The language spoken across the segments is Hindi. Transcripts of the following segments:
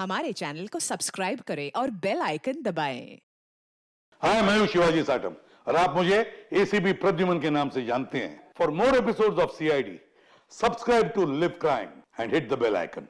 हमारे चैनल को सब्सक्राइब करें और बेल आइकन दबाएं। हाय, मैं हूं शिवाजी साटम और आप मुझे एसीपी प्रद्युमन के नाम से जानते हैं। For more episodes of CID, subscribe to Liv crime and hit the bell icon.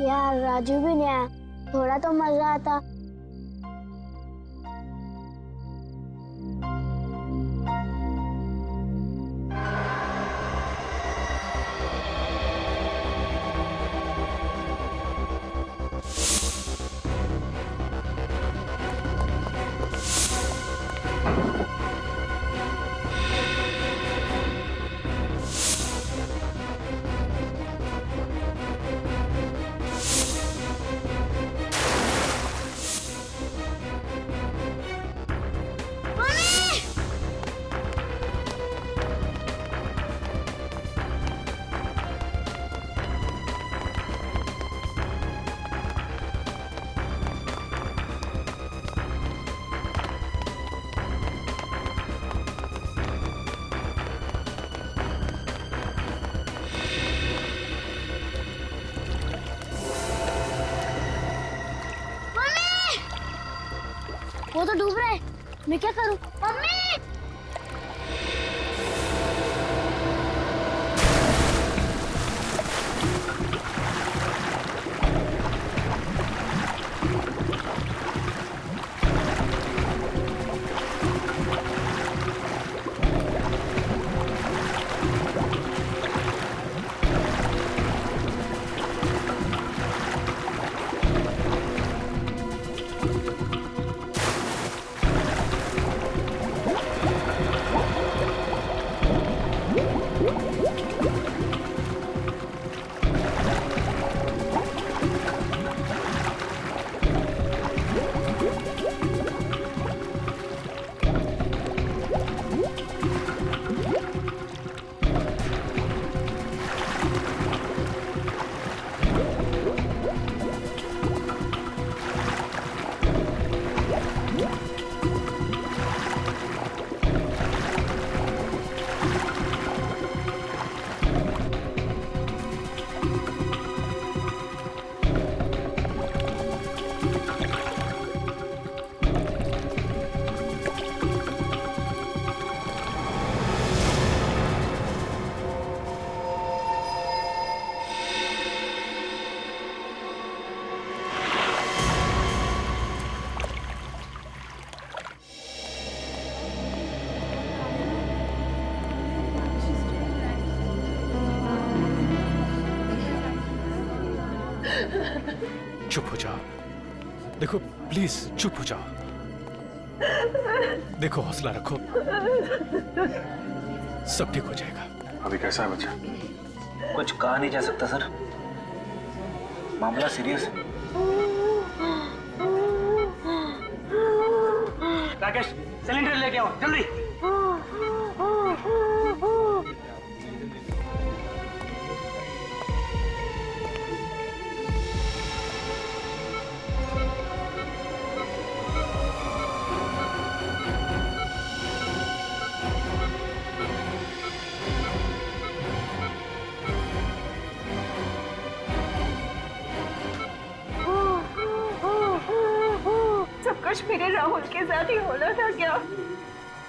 यार राजू भी नहीं आया, थोड़ा तो मजा आता। वो तो डूब रहा है, मैं क्या करूं? मम्मी! चुप हो जाओ। देखो प्लीज चुप हो जाओ। देखो हौसला रखो, सब ठीक हो जाएगा। अभी कैसा है बच्चा? कुछ कहा नहीं जा सकता सर, मामला सीरियस है। राकेश, सिलेंडर लेके आओ जल्दी। कुछ मेरे राहुल के साथ ही होना था क्या?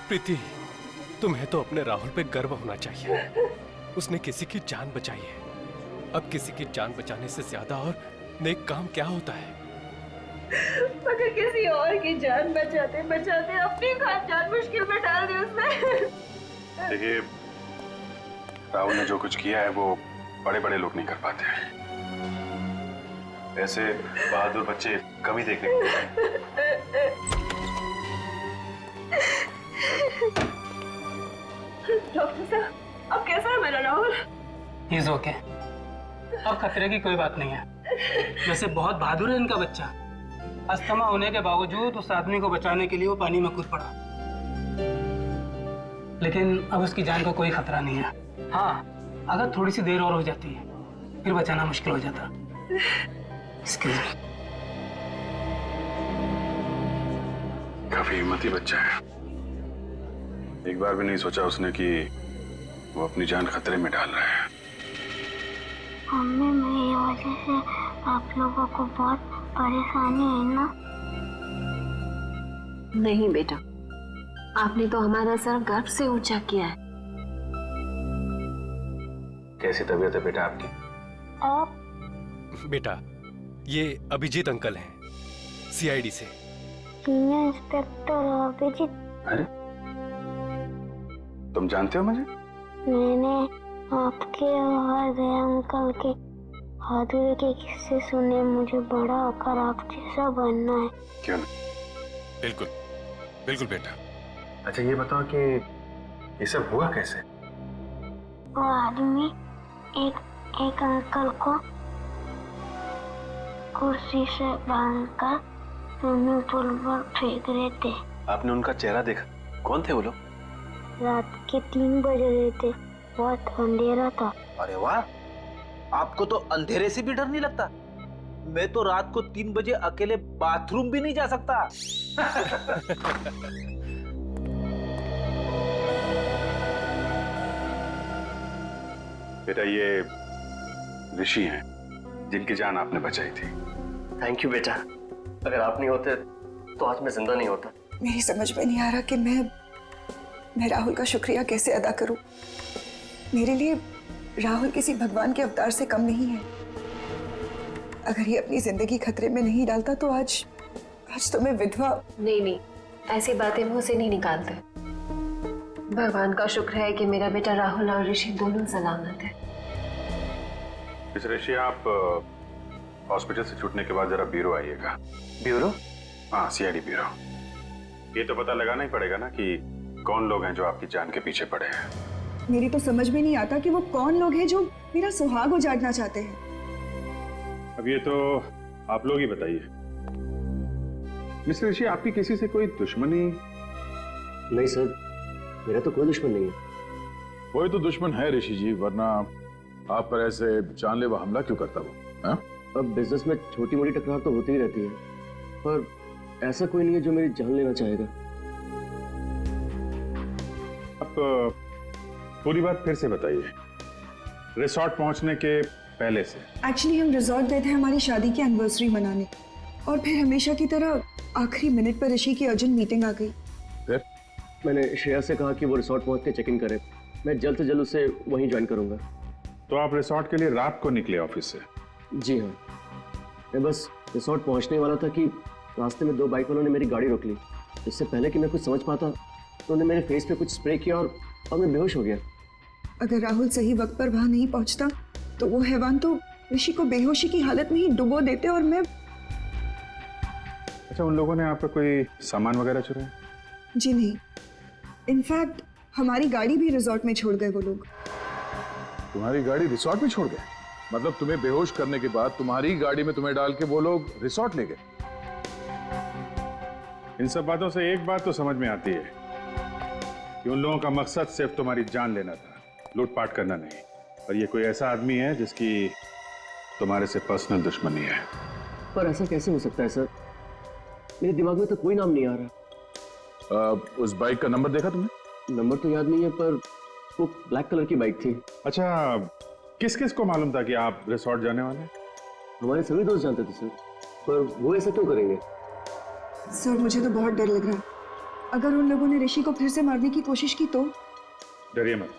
प्रीति, तुम्हें तो अपने राहुल पे गर्व होना चाहिए। उसने किसी की जान बचाई है। अब किसी की जान बचाने से ज्यादा और नेक काम क्या होता है? मगर किसी और की जान बचाते बचाते अपनी जान मुश्किल में डाल दी उसने। देखिए, राहुल ने जो कुछ किया है वो बड़े बड़े लोग नहीं कर पाते हैं। ऐसे बहादुर बच्चे कभी देखने को मिलते हैं। डॉक्टर साहब, अब कैसा है मेरा राहुल? इज ओके, अब खतरे की कोई बात नहीं है। वैसे बहुत बहादुर है इनका बच्चा। अस्थमा होने के बावजूद उस आदमी को बचाने के लिए वो पानी में कूद पड़ा, लेकिन अब उसकी जान का कोई खतरा नहीं है। हाँ, अगर थोड़ी सी देर और हो जाती है फिर बचाना मुश्किल हो जाता। Excuse me. काफी हिम्मती बच्चा है। एक बार भी नहीं सोचा उसने कि वो अपनी जान खतरे में डाल रहा है। मम्मी, मेरी वजह से आप लोगों को बहुत परेशानी है ना? नहीं बेटा, आपने तो हमारा सर गर्व से ऊंचा किया है। कैसी तबीयत है बेटा आपकी? आप बेटा, ये अभिजीत अंकल हैं, सीआईडी से। Senior inspector Abhijeet? अरे, तुम जानते हो मुझे? मैंने आपके और दया अंकल के बहादुरी के किस्से सुने। मुझे बड़ा होकर आप जैसा बनना है। क्यों नहीं? बिल्कुल बिल्कुल बेटा। अच्छा, ये बताओ कि ये सब हुआ कैसे? वो आदमी एक अंकल को कुर्सी से बांधकर स्विमिंग पूल पर फेंक रहे थे। आपने उनका चेहरा देखा? कौन थे वो लोग? रात के 3 बज रहे थे, बहुत अंधेरा था। अरे वाह, आपको तो अंधेरे से भी डर नहीं लगता? मैं तो रात को 3 बजे अकेले बाथरूम भी नहीं जा सकता। बेटा, ये ऋषि हैं जिनकी जान आपने बचाई थी। थैंक यू बेटा, अगर आप नहीं होते तो आज मैं जिंदा नहीं होता। मेरी समझ में नहीं आ रहा कि मैं राहुल का शुक्रिया कैसे अदा करूं। मेरे लिए राहुल किसी भगवान के अवतार से कम नहीं है। अगर ये अपनी जिंदगी खतरे में नहीं डालता तो आज तो मैं विधवा। नहीं, ऐसी बातें मुंह से नहीं निकालते। भगवान का शुक्र है कि मेरा बेटा राहुल और ऋषि दोनों सलामत है। मिस ऋषि, आप हॉस्पिटल से छूटने के बाद जरा ब्यूरो आइएगा। ब्यूरो? हाँ, सीआईडी ब्यूरो। ये तो पता लगाना ही पड़ेगा ना कि कौन लोग हैं जो आपकी जान के पीछे पड़े हैं। मेरी तो समझ में नहीं आता कि वो कौन लोग हैं जो मेरा सुहाग उजाड़ना चाहते हैं। अब ये तो आप लोग ही बताइए। मिस्टर ऋषि, आपकी किसी से कोई दुश्मनी? नहीं सर, मेरा तो कोई दुश्मन नहीं है। कोई तो दुश्मन है ऋषि जी, वरना आप पर ऐसे जानलेवा हमला क्यों करता वो? हाँ? अब बिजनेस में छोटी मोटी टकरार तो होती ही रहती है, पर ऐसा कोई नहीं है जो मेरी जान लेना चाहेगा। आप पूरी बात फिर से बताइए, रिसोर्ट पहुंचने के पहले से। एक्चुअली हम रिजॉर्ट गए थे हमारी शादी की एनिवर्सरी मनाने, और फिर हमेशा की तरह आखिरी मिनट पर ऋषि की अर्जेंट मीटिंग आ गई। फिर मैंने श्रेया से कहा कि वो रिसोर्ट पहुंच के चेक इन करे। मैं जल्द से जल्द उसे वहीं ज्वाइन करूंगा। तो आप रिसोर्ट के लिए रात को निकले ऑफिस से? जी हाँ, मैं बस रिसोर्ट पहुंचने वाला था कि रास्ते में 2 बाइक वालों ने मेरी गाड़ी रोक ली। इससे पहले कि मैं कुछ समझ पाता तो उन्होंने मेरे फेस पे कुछ स्प्रे किया और मैं बेहोश हो गया। अगर राहुल सही वक्त पर वहां नहीं पहुंचता तो वो हैवान तो ऋषि को बेहोशी की हालत में ही डुबो देते और मैं। अच्छा, उन लोगों ने आपका कोई सामान वगैरह चुराया? जी नहीं, इनफैक्ट हमारी गाड़ी भी रिजॉर्ट में छोड़ गए वो लोग। तुम्हारी गाड़ी रिसोर्ट में छोड़ गए? मतलब तुम्हें बेहोश करने के बाद तुम्हारी गाड़ी में तुम्हें डाल के वो लोग रिसोर्ट ले गए? इन सब बातों से एक बात तो समझ में आती है कि उन लोगों का मकसद सिर्फ तुम्हारी जान लेना था, लूटपाट करना नहीं। और ये कोई ऐसा आदमी है जिसकी तुम्हारे से पर्सनल दुश्मनी है। पर ऐसा कैसे हो सकता है सर? मेरे दिमाग में तो कोई नाम नहीं आ रहा। उस बाइक का नंबर देखा तुमने? नंबर तो याद नहीं है, पर वो ब्लैक कलर की बाइक थी। अच्छा, किस किस को मालूम था कि आप रिसोर्ट जाने वाले हैं? हमारे सभी दोस्त जानते थे सर, पर वो ऐसा क्यों करेंगे? सर मुझे तो बहुत डर लग रहा है। अगर उन लोगों ने ऋषि को फिर से मारने की कोशिश की तो? डरिए मत,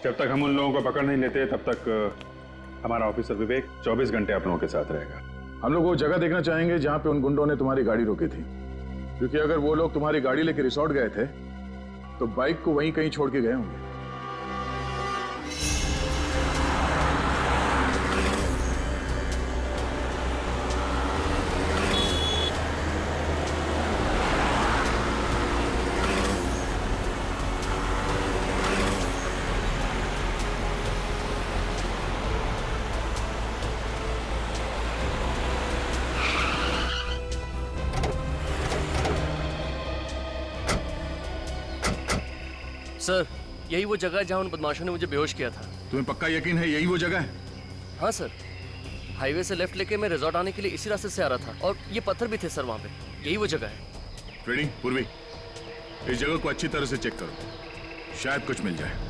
जब तक हम उन लोगों को पकड़ नहीं लेते तब तक हमारा ऑफिसर विवेक 24 घंटे आप लोगों के साथ रहेगा। हम लोग वो जगह देखना चाहेंगे जहां पे उन गुंडों ने तुम्हारी गाड़ी रोकी थी, क्योंकि अगर वो लोग तुम्हारी गाड़ी लेके रिसोर्ट गए थे तो बाइक को वहीं कहीं छोड़ के गए होंगे। सर, यही वो जगह है जहां उन बदमाशों ने मुझे बेहोश किया था। तुम्हें पक्का यकीन है यही वो जगह है? हाँ सर, हाईवे से लेफ्ट लेके मैं रिजॉर्ट आने के लिए इसी रास्ते से आ रहा था और ये पत्थर भी थे सर वहाँ पे। यही वो जगह है। ट्रेडिंग पूर्वी, इस जगह को अच्छी तरह से चेक करो, शायद कुछ मिल जाए।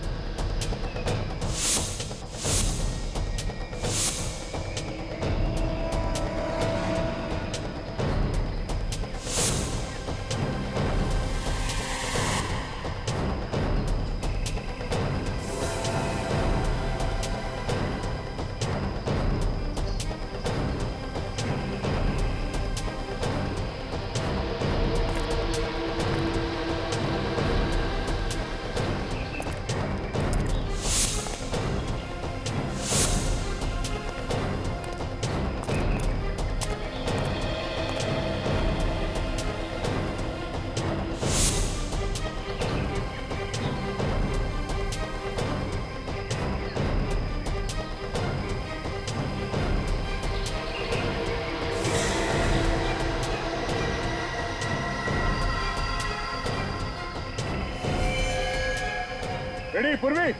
रेडी पूर्वी?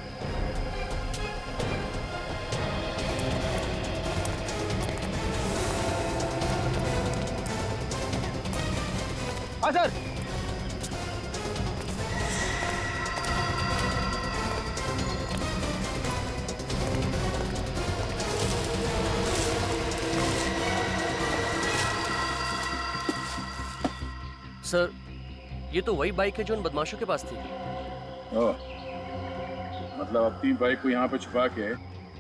हाँ सर। सर, ये तो वही बाइक है जो उन बदमाशों के पास थी। मतलब अपनी बाइक को यहाँ पे छुपा के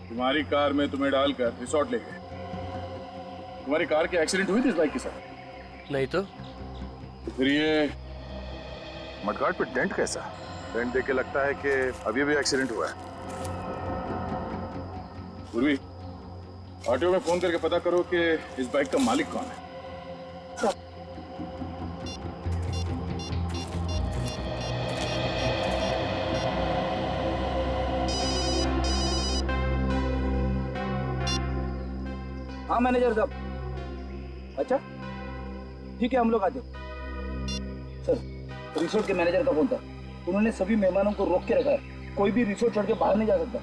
तुम्हारी कार में तुम्हें डालकर रिसोर्ट ले गए। तुम्हारी कार की एक्सीडेंट हुई थी इस बाइक के साथ? नहीं तो फिर ये मडगार्ड पे डेंट कैसा? डेंट देख के लगता है कि अभी भी एक्सीडेंट हुआ है। पूर्वी, ऑटो में फोन करके पता करो कि इस बाइक का मालिक कौन है। हाँ मैनेजर साहब। अच्छा ठीक है, हम लोग आते। सर, रिसोर्ट के मैनेजर का फोन था, उन्होंने सभी मेहमानों को रोक के रखा है, कोई भी रिसोर्ट छोड़ के बाहर नहीं जा सकता।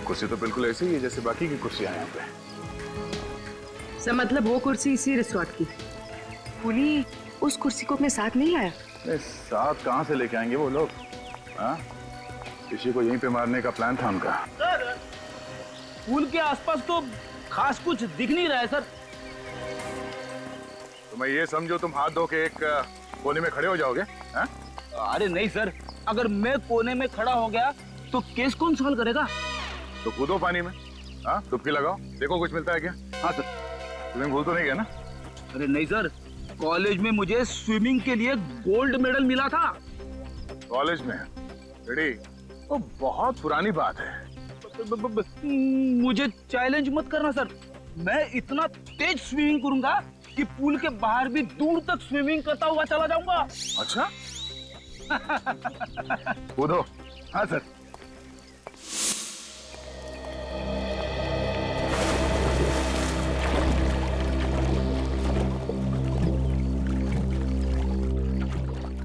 कुर्सी तो बिल्कुल ऐसी ही है जैसे बाकी की कुर्सियां हैं यहाँ पे। सर मतलब वो कुर्सी इसी रिसोर्ट की। पुली उस कुर्सी को अपने साथ नहीं लाया? साथ कहाँ से लेके आएंगे वो लोग? हाँ, किसी को यहीं पे मारने का प्लान था उनका। सर, पुल के आसपास तो खास कुछ दिख नहीं रहा है सर। तो मैं ये समझो तुम हाथ धो के एक कोने में खड़े हो जाओगे? हाँ? अरे नहीं सर, अगर मैं कोने में खड़ा हो गया तो केस कौन सॉल्व करेगा? तो कूदो पानी में, हाँ, डुबकी लगाओ, देखो कुछ मिलता है क्या? हाँ सर। स्विमिंग पूल तो नहीं गया ना? अरे नहीं सर, कॉलेज में मुझे स्विमिंग के लिए गोल्ड मेडल मिला था। कॉलेज में? रेडी? वो बहुत पुरानी बात है। मुझे चैलेंज मत करना सर, मैं इतना तेज स्विमिंग करूंगा कि पूल के बाहर भी दूर तक स्विमिंग करता हुआ चला जाऊंगा। अच्छा? कूदो। हाँ सर।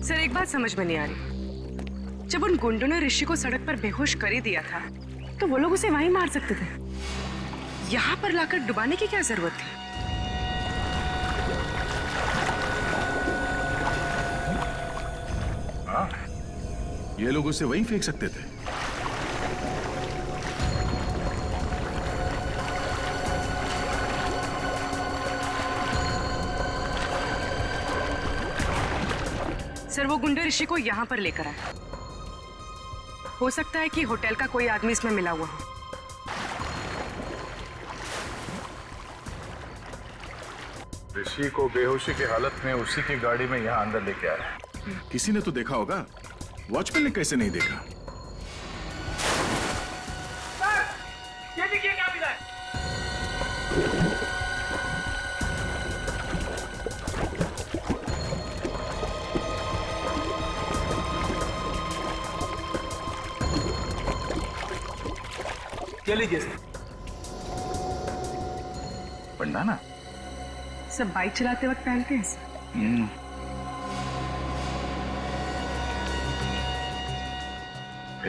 सर एक बात समझ में नहीं आ रही, जब उन गुंडों ने ऋषि को सड़क पर बेहोश कर ही दिया था तो वो लोग उसे वहीं मार सकते थे, यहाँ पर लाकर डुबाने की क्या जरूरत थी? हाँ, ये लोग उसे वहीं फेंक सकते थे। सर वो गुंडे ऋषि को यहाँ पर लेकर आए, हो सकता है कि होटल का कोई आदमी इसमें मिला हुआ हो। ऋषि को बेहोशी की हालत में उसी की गाड़ी में यहाँ अंदर लेके आया। किसी ने तो देखा होगा, वॉचमैन ने कैसे नहीं देखा? ये देखिए क्या मिला है। क्या लीजिए सर? पंडाना? सब बाइक चलाते वक्त पहनते हैं सर।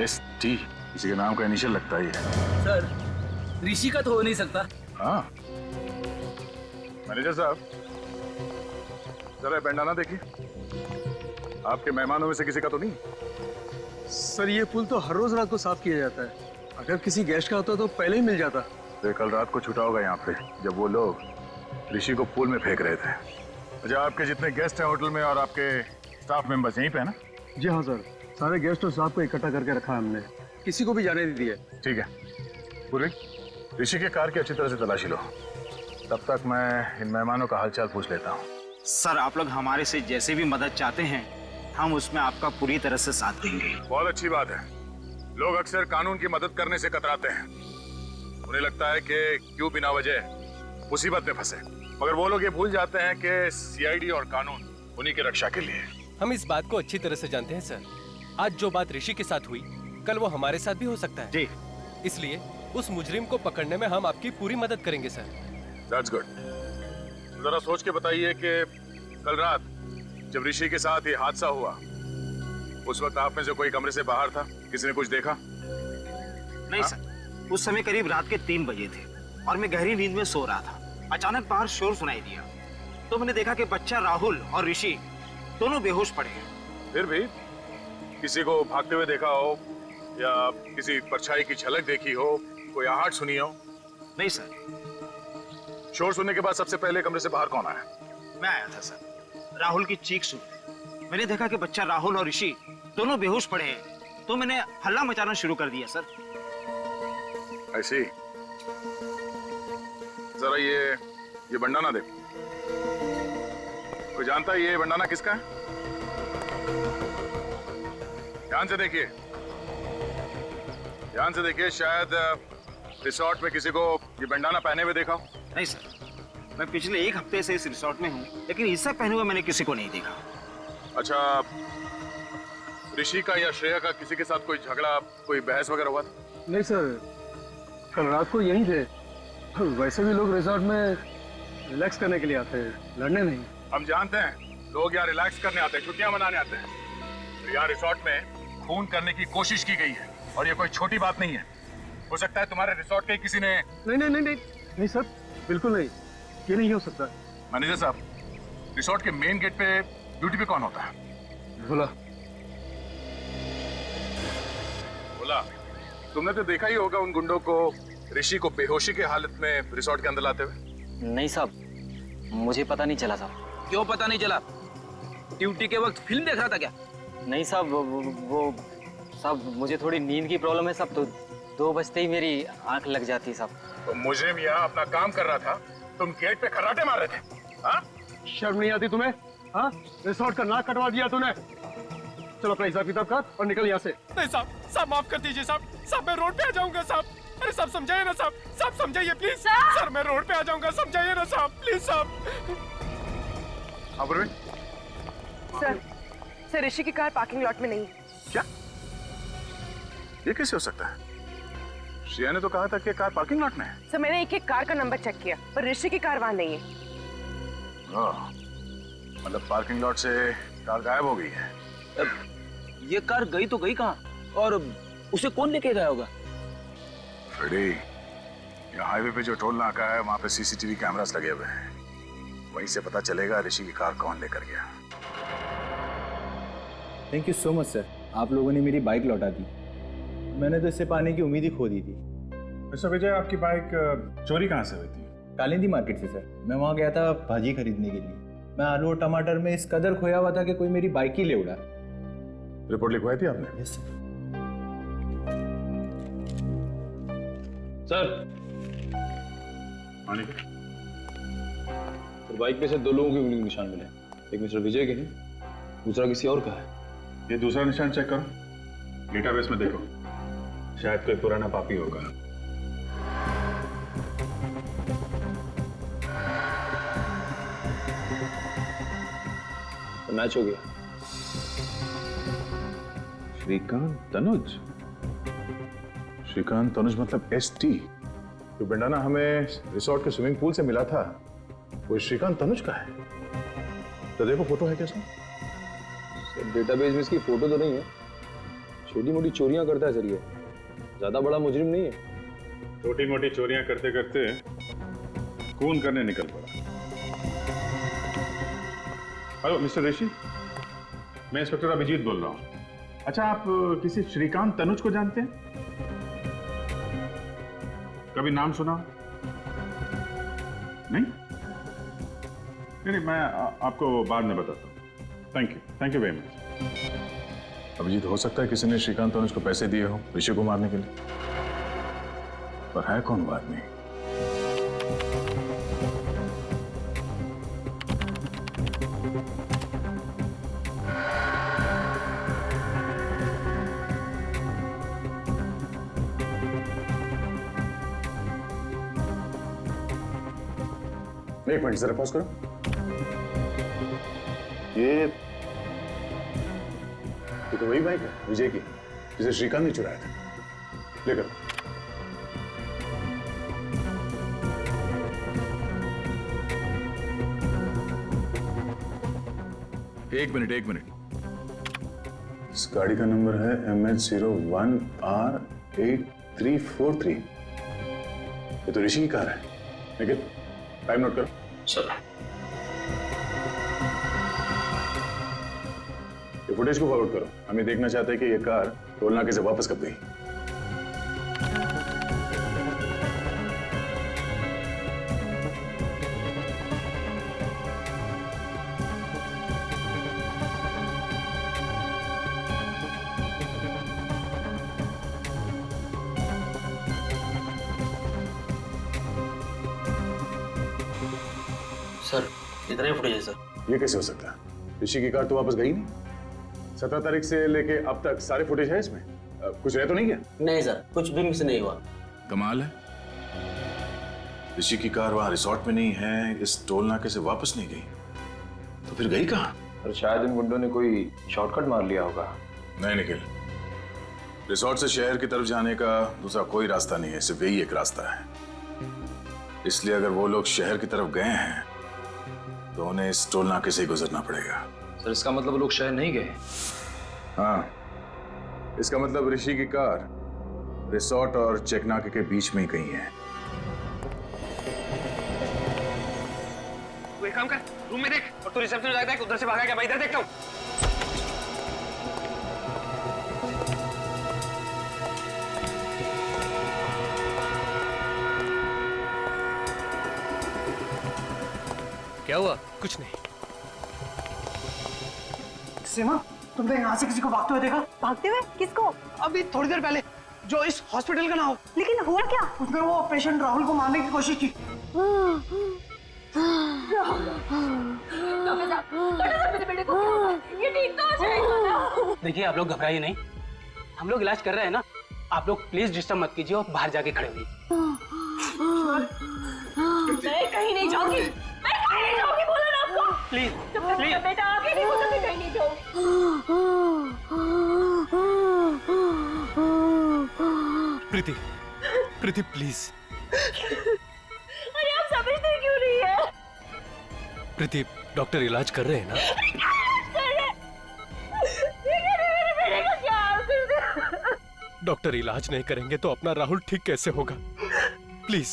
ST किसी के नाम का इनिशियल लगता ही है। सर ऋषि का तो हो नहीं सकता। हाँ। मैनेजर साहब, जरा बैंडाना देखिए, आपके मेहमानों में से किसी का तो नहीं? सर ये पुल तो हर रोज रात को साफ किया जाता है, अगर किसी गेस्ट का होता तो पहले ही मिल जाता। तो कल रात को छूटा होगा यहाँ पे, जब वो लोग ऋषि को पूल में फेंक रहे थे। अच्छा, आपके जितने गेस्ट हैं होटल में और आपके स्टाफ मेंबर्स यहीं पे है ना? जी हाँ सर, सारे गेस्ट और स्टाफ को इकट्ठा करके रखा है हमने, किसी को भी जाने नहीं दिया। ठीक है पूरी, ऋषि के कार की अच्छी तरह से तलाशी लो, तब तक मैं इन मेहमानों का हालचाल पूछ लेता हूँ। सर आप लोग हमारे से जैसे भी मदद चाहते हैं, हम उसमें आपका पूरी तरह से साथ देंगे। बहुत अच्छी बात है। लोग अक्सर कानून की मदद करने से कतराते हैं, उन्हें लगता है कि क्यों बिना वजह मुसीबत में फंसे, मगर वो लोग ये भूल जाते हैं कि CID और कानून उन्हीं की रक्षा के लिए। हम इस बात को अच्छी तरह से जानते हैं सर, आज जो बात ऋषि के साथ हुई कल वो हमारे साथ भी हो सकता है जी, इसलिए उस मुजरिम को पकड़ने में हम आपकी पूरी मदद करेंगे सर। That's good. जरा सोच के बताइए कि कल रात जब ऋषि के साथ ये हादसा हुआ, उस वक्त आप में से कोई कमरे से बाहर था? किसी ने कुछ देखा? नहीं सर, उस समय करीब रात के 3 बजे थे और मैं गहरी नींद में सो रहा था। अचानक बाहर शोर सुनाई दिया तो मैंने देखा कि बच्चा राहुल और ऋषि दोनों बेहोश पड़े हैं। फिर भी किसी को भागते हुए देखा हो या किसी परछाई की झलक देखी हो, कोई आहट सुनी हो? नहीं सर। शोर सुनने के बाद सबसे पहले कमरे से बाहर कौन आया? मैं आया था सर। राहुल की चीख सुनी, मैंने देखा कि बच्चा राहुल और ऋषि दोनों बेहोश पड़े हैं, तो मैंने हल्ला मचाना शुरू कर दिया सर। ऐसी जरा ये बंडाना देखो, कोई जानता है ये बंडाना किसका है? ध्यान से देखिए, ध्यान से देखिए, शायद रिसोर्ट में किसी को ये बंडाना पहने हुए देखा हो। नहीं सर, मैं पिछले 1 हफ्ते से इस रिसोर्ट में हूँ, लेकिन इससे पहने हुए मैंने किसी को नहीं देखा। अच्छा, ऋषि का या श्रेया का किसी के साथ कोई झगड़ा, कोई बहस वगैरह हुआ था? नहीं सर, कल रात को यहीं थे। वैसे भी लोग रिसोर्ट में रिलैक्स करने के लिए आते हैं, लड़ने नहीं। हम जानते हैं लोग यहाँ रिलैक्स करने आते हैं, छुट्टियां मनाने आते हैं, तो यहाँ रिसोर्ट में खून करने की कोशिश की गई है और ये कोई छोटी बात नहीं है। हो सकता है तुम्हारे रिसोर्ट के किसी ने। नहीं नहीं नहीं नहीं नहीं सर, बिल्कुल नहीं, ये नहीं हो सकता। मैनेजर साहब, रिसोर्ट के मेन गेट पे ड्यूटी पे कौन होता है? बोला बोला, तुमने तो देखा ही होगा उन गुंडों को ऋषि को बेहोशी के हालत में रिसोर्ट के अंदर लाते हुए। नहीं साहब, मुझे पता नहीं चला साहब। क्यों पता नहीं चला? ड्यूटी के वक्त फिल्म देख रहा था क्या? नहीं साहब, वो साहब मुझे थोड़ी नींद की प्रॉब्लम है साहब, तो 2 बजते ही मेरी आंख लग जाती है साहब। तो मुजरिम यहाँ अपना काम कर रहा था तुम गेट पे खर्राटे मार रहे थे? हाँ? शर्म नहीं आती तुम्हें? हाँ, रिसोर्ट का नाक कटवा दिया तूने। चलो अपना हिसाब किताब कर और निकल यहाँ से। नहीं साहब, साहब माफ कर दीजिए साहब, साहब मैं रोड पे आ जाऊंगा साहब। अरे साहब समझाइए ना साहब, साहब समझाइए प्लीज। सर मैं रोड पे आ जाऊंगा, समझाइए ना साहब, प्लीज साहब। सर ऋषि की कार पार्किंग लॉट में नहीं है। क्या? ये कैसे हो सकता है? श्रेया ने तो कहा था कि कार पार्किंग लॉट में है। सर मैंने एक एक कार का नंबर चेक किया, पर ऋषि की कार वहाँ नहीं है। मतलब पार्किंग लॉट से कार गायब हो गई है। ये कार गई तो गई कहाँ? और उसे कौन लेके गया होगा? फ्रेडी, यहाँ हाईवे पे जो टोल नाका है वहाँ पे सीसीटीवी कैमरास लगे हुए हैं। वहीं से पता चलेगा ऋषि की कार कौन लेकर गया। Thank you so much sir, आप लोगों ने मेरी बाइक लौटा दी। मैंने तो इससे पाने की उम्मीद ही खो दी थी। मिस्टर विजय, आपकी बाइक चोरी कहाँ से हुई थी? कालिंदी मार्केट से सर। मैं वहाँ गया था भाजी खरीदने के लिए। मैं आलू और टमाटर में इस कदर खोया हुआ था कि कोई मेरी बाइक ही ले उड़ा। रिपोर्ट लिखवाई थी आपने? Yes sir. सर आने के बाइक पे से 2 लोगों के उंगली के निशान मिले। एक मिस्टर विजय के हैं, दूसरा किसी और का है। ये दूसरा निशान चेक करो, डेटाबेस में देखो, शायद कोई पुराना पापी होगा। तो मैच हो गया। श्रीकांत तनुज? श्रीकांत तनुज मतलब ST? जो बंडाना हमें रिसोर्ट के स्विमिंग पूल से मिला था, वो श्रीकांत तनुज का है। तो देखो फोटो है कैसा? डेटाबेस में इसकी फोटो तो नहीं है। छोटी मोटी चोरियां करता है सर, ये ज्यादा बड़ा मुजरिम नहीं है। छोटी मोटी चोरियां करते करते खून करने निकल पड़ा। हेलो मिस्टर ऋषि, मैं इंस्पेक्टर अभिजीत बोल रहा हूँ। अच्छा, आप किसी श्रीकांत तनुज को जानते हैं? कभी नाम सुना? नहीं? नहीं, मैं आपको बाद में बताता हूँ। Thank you very much. Abhijeet, हो सकता है किसी ने श्रीकांत तनुज को पैसे दिए हो ऋषि को मारने के लिए, पर है कौन वो आदमी? एक मिनट जरा पॉज करो। ये तो वही बाइक है विजय की, जिसे श्रीकांत ने चुराया था। लेकर एक मिनट। इस गाड़ी का नंबर है MH01R8343। ये तो ऋषि की कार है। लेकिन टाइम नोट करो। सर ये फुटेज को फॉरवर्ड करो। हम ये देखना चाहते हैं कि ये कार टोल नाके से वापस कब गई। सर इतना ही फुटेज है सर। ये कैसे हो सकता है? ऋषि की कार तो वापस गई नहीं। 17 तारीख से लेके अब तक सारे फुटेज है इसमें। कुछ रह तो नहीं गया? नहीं सर, कुछ भी मिस नहीं हुआ। कमाल है, ऋषि की कार वहां रिसोर्ट में नहीं है, इस टोल नाके से वापस नहीं गई, तो फिर गई कहाँ? और शायद इन गुंडों ने कोई शॉर्टकट मार लिया होगा। नहीं निखिल, रिसोर्ट से शहर की तरफ जाने का दूसरा कोई रास्ता नहीं है, सिर्फ यही एक रास्ता है। इसलिए अगर वो लोग शहर की तरफ गए हैं तो उन्हें इस टोल नाके से ही गुजरना पड़ेगा। सर इसका मतलब वो लोग शहर नहीं गए? हाँ, इसका मतलब ऋषि की कार रिसोर्ट और चेक नाके के बीच में ही कहीं है। तू एक काम कर, रूम में देख, और तू रिसेप्शन में जाकर उधर से भागा क्या? मैं इधर देखता हूँ। क्या हुआ? कुछ नहीं। सीमा, तुमने यहाँ से किसी को भागते हुए देखा? भागते हुए? किसको? अभी थोड़ी देर पहले, जो इस हॉस्पिटल का ना हो। लेकिन हुआ क्या? उसने वो पेशेंट राहुल को मारने की कोशिश की। मेरे बेटे को क्या हुआ? ये ठीक तो हो जाएगा ना? देखिए आप लोग घबराइए नहीं, हम लोग इलाज कर रहे हैं ना। आप लोग प्लीज डिस्टर्ब मत कीजिए और बाहर जाके खड़े होइए। मैं कहीं नहीं जाऊंगी, मैं कहीं नहीं जाऊंगी, बोला ना आपको। प्लीज प्लीज बेटा आगे नहीं बोला, मैं कहीं नहीं जाऊंगी। प्रीति, प्रीति प्लीज। अरे आप समझते क्यों नहीं है? प्रीति, डॉक्टर इलाज कर रहे हैं ना? मेरे बेटे का क्या हाल कर दिया? डॉक्टर इलाज नहीं करेंगे तो अपना राहुल ठीक कैसे होगा? प्लीज।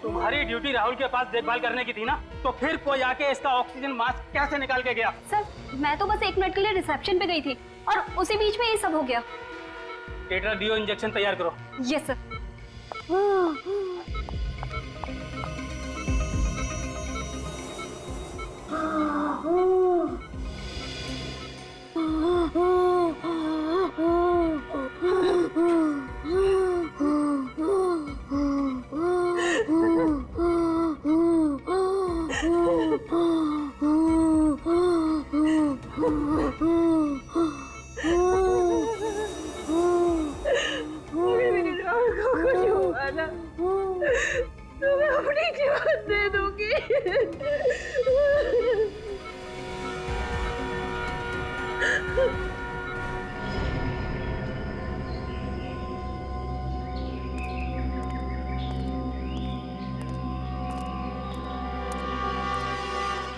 तुम्हारी ड्यूटी राहुल के पास देखभाल करने की थी ना, तो फिर कोई आके इसका ऑक्सीजन मास्क कैसे निकाल के गया? सर, मैं तो बस 1 मिनट के लिए रिसेप्शन पे गई थी और उसी बीच में ये सब हो गया। टेट्राडियो इंजेक्शन तैयार करो। Yes sir. मेरे राहुल को कुछ हुआ ना, तो मैं अपनी जीवन दे दूंगी।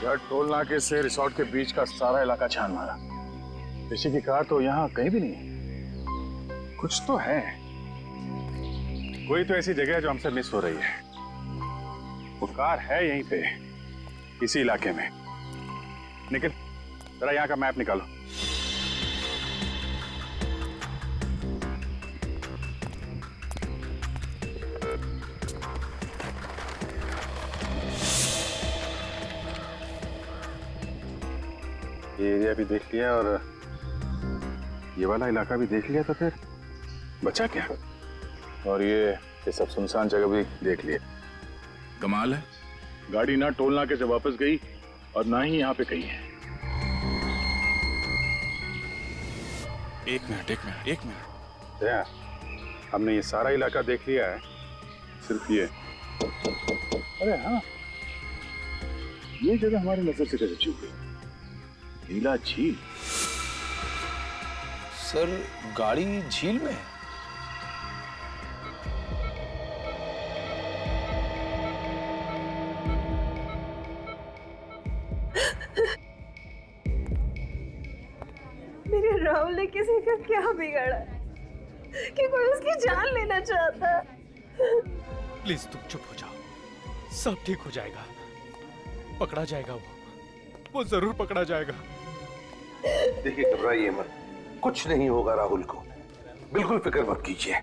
यार टोल नाके से रिसोर्ट के बीच का सारा इलाका छान मारा। ऋषि की कार तो यहाँ कहीं भी नहीं है। कुछ तो है, कोई तो ऐसी जगह है जो हमसे मिस हो रही है। वो कार है यहीं पे, इसी इलाके में। निखिल, जरा यहाँ का मैप निकालो। ये एरिया भी देख लिया और ये वाला इलाका भी देख लिया, तो फिर बचा क्या? और ये सब सुनसान जगह भी देख लिया। कमाल है, गाड़ी ना टोल नाके से वापस गई और ना ही यहाँ पे कहीं है। एक मिनट। दया, हमने ये सारा इलाका देख लिया है, सिर्फ ये। अरे हाँ, ये जगह हमारी नजर से कैसे चूक गई? नीला झील। सर, गाड़ी झील में है? मेरे राहुल ने किसी का क्या बिगाड़ा कि कोई उसकी जान लेना चाहता? प्लीज तुम चुप हो जाओ, सब ठीक हो जाएगा। पकड़ा जाएगा वो जरूर पकड़ा जाएगा। देखिए, घबराइए मत, कुछ नहीं होगा राहुल को, बिल्कुल फिक्र मत कीजिए।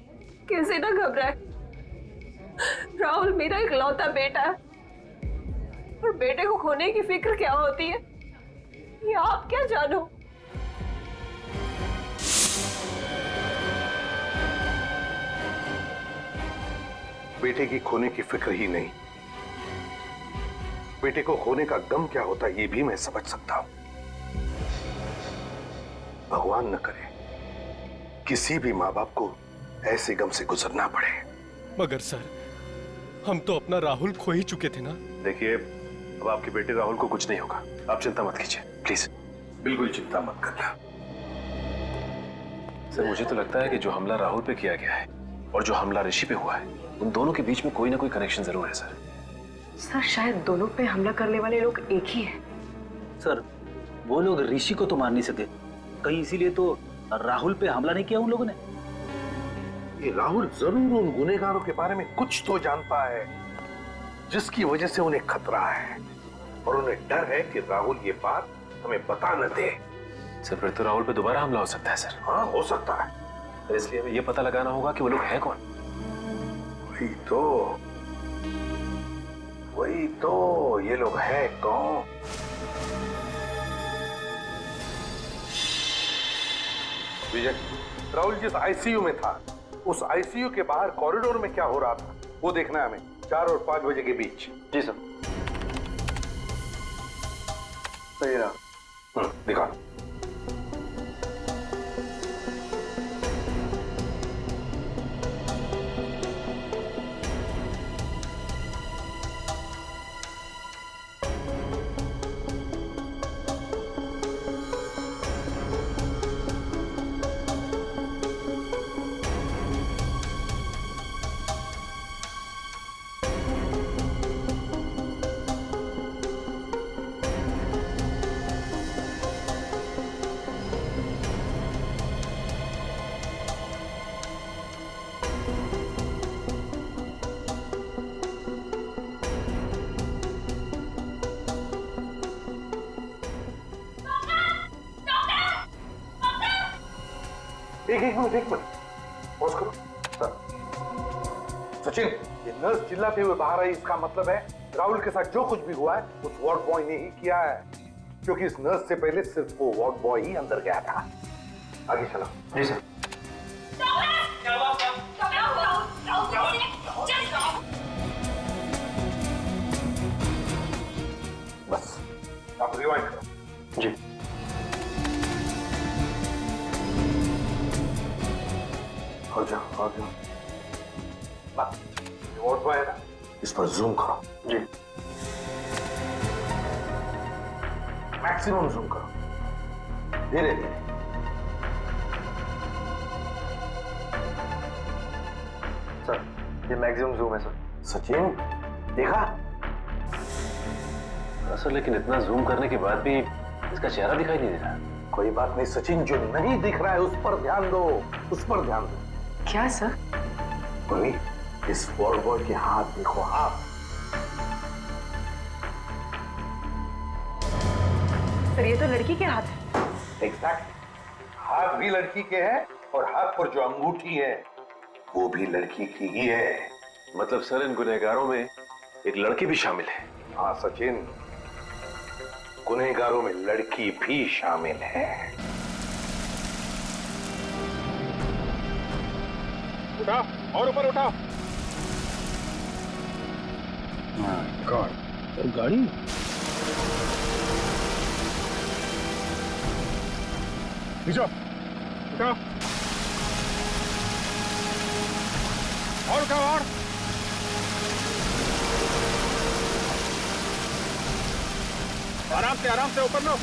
कैसे ना घबराए, राहुल मेरा इकलौता बेटा है और बेटे को खोने की फिक्र क्या होती है ये आप क्या जानो। बेटे की खोने की फिक्र ही नहीं, बेटे को खोने का गम क्या होता है ये भी मैं समझ सकता हूं। भगवान न करे किसी भी माँ बाप को ऐसे गम से गुजरना पड़े। मगर सर, हम तो अपना राहुल खो ही चुके थे ना। देखिए, अब आपके बेटे राहुल को कुछ नहीं होगा, आप चिंता मत कीजिए, प्लीज बिल्कुल चिंता मत करना। सर, मुझे तो लगता है कि जो हमला राहुल पे किया गया है और जो हमला ऋषि पे हुआ है, उन दोनों के बीच में कोई ना कोई कनेक्शन जरूर है सर। सर, शायद दोनों पे हमला करने वाले लोग एक ही हैं। सर, वो लोग ऋषि को तो मार नहीं सके, कहीं इसीलिए तो राहुल पे हमला नहीं किया उन लोगों ने। ये राहुल जरूर उन गुनहगारों के बारे में कुछ तो जानता है जिसकी वजह से उन्हें खतरा है, और उन्हें डर है कि राहुल ये बात हमें बता न दे। सर, फिर तो राहुल पे दोबारा हमला हो सकता है सर। हाँ, हो सकता है। तो इसलिए हमें ये पता लगाना होगा कि वो लोग हैं कौन। वही तो ये लोग हैं कौन? विजय, राहुल जिस आईसीयू में था, उस आईसीयू के बाहर कॉरिडोर में क्या हो रहा था वो देखना है हमें। 4 और 5 बजे के बीच। जी सर। सही रहा। दिखा। एक मिनट पॉज करो। सचिन, ये नर्स चिल्लाते हुए बाहर आई, इसका मतलब है राहुल के साथ जो कुछ भी हुआ है उस वार्ड बॉय ने ही किया है, क्योंकि इस नर्स से पहले सिर्फ वो वार्ड बॉय ही अंदर गया था। आगे चलो। जी सर। बस आप रिवाइंड करो। जी। और जाओ। वार्ड बॉय है ना, इस पर जूम करो। जी। मैक्सिमम जूम करो, धीरे धीरे। सर, ये मैक्सिमम जूम है सर। सचिन, देखा? सर, लेकिन इतना जूम करने के बाद भी इसका चेहरा दिखाई नहीं दे रहा। कोई बात नहीं सचिन, जो नहीं दिख रहा है उस पर ध्यान दो, उस पर ध्यान दो। क्या सर? मम्मी, इस वार्ड बॉय के हाथ देखो, हाथ। सर, ये तो लड़की के हाथ है। एग्जैक्ट, हाथ भी लड़की के हैं और हाथ पर जो अंगूठी है वो भी लड़की की ही है। मतलब सर, इन गुनहगारों में एक लड़की भी शामिल है? हाँ सचिन, गुनहगारों में लड़की भी शामिल है। उठाओ और ऊपर उठाओ। गॉड, गाड़ी नीचे उठाओ और उठाओ और आराम से ऊपर लो।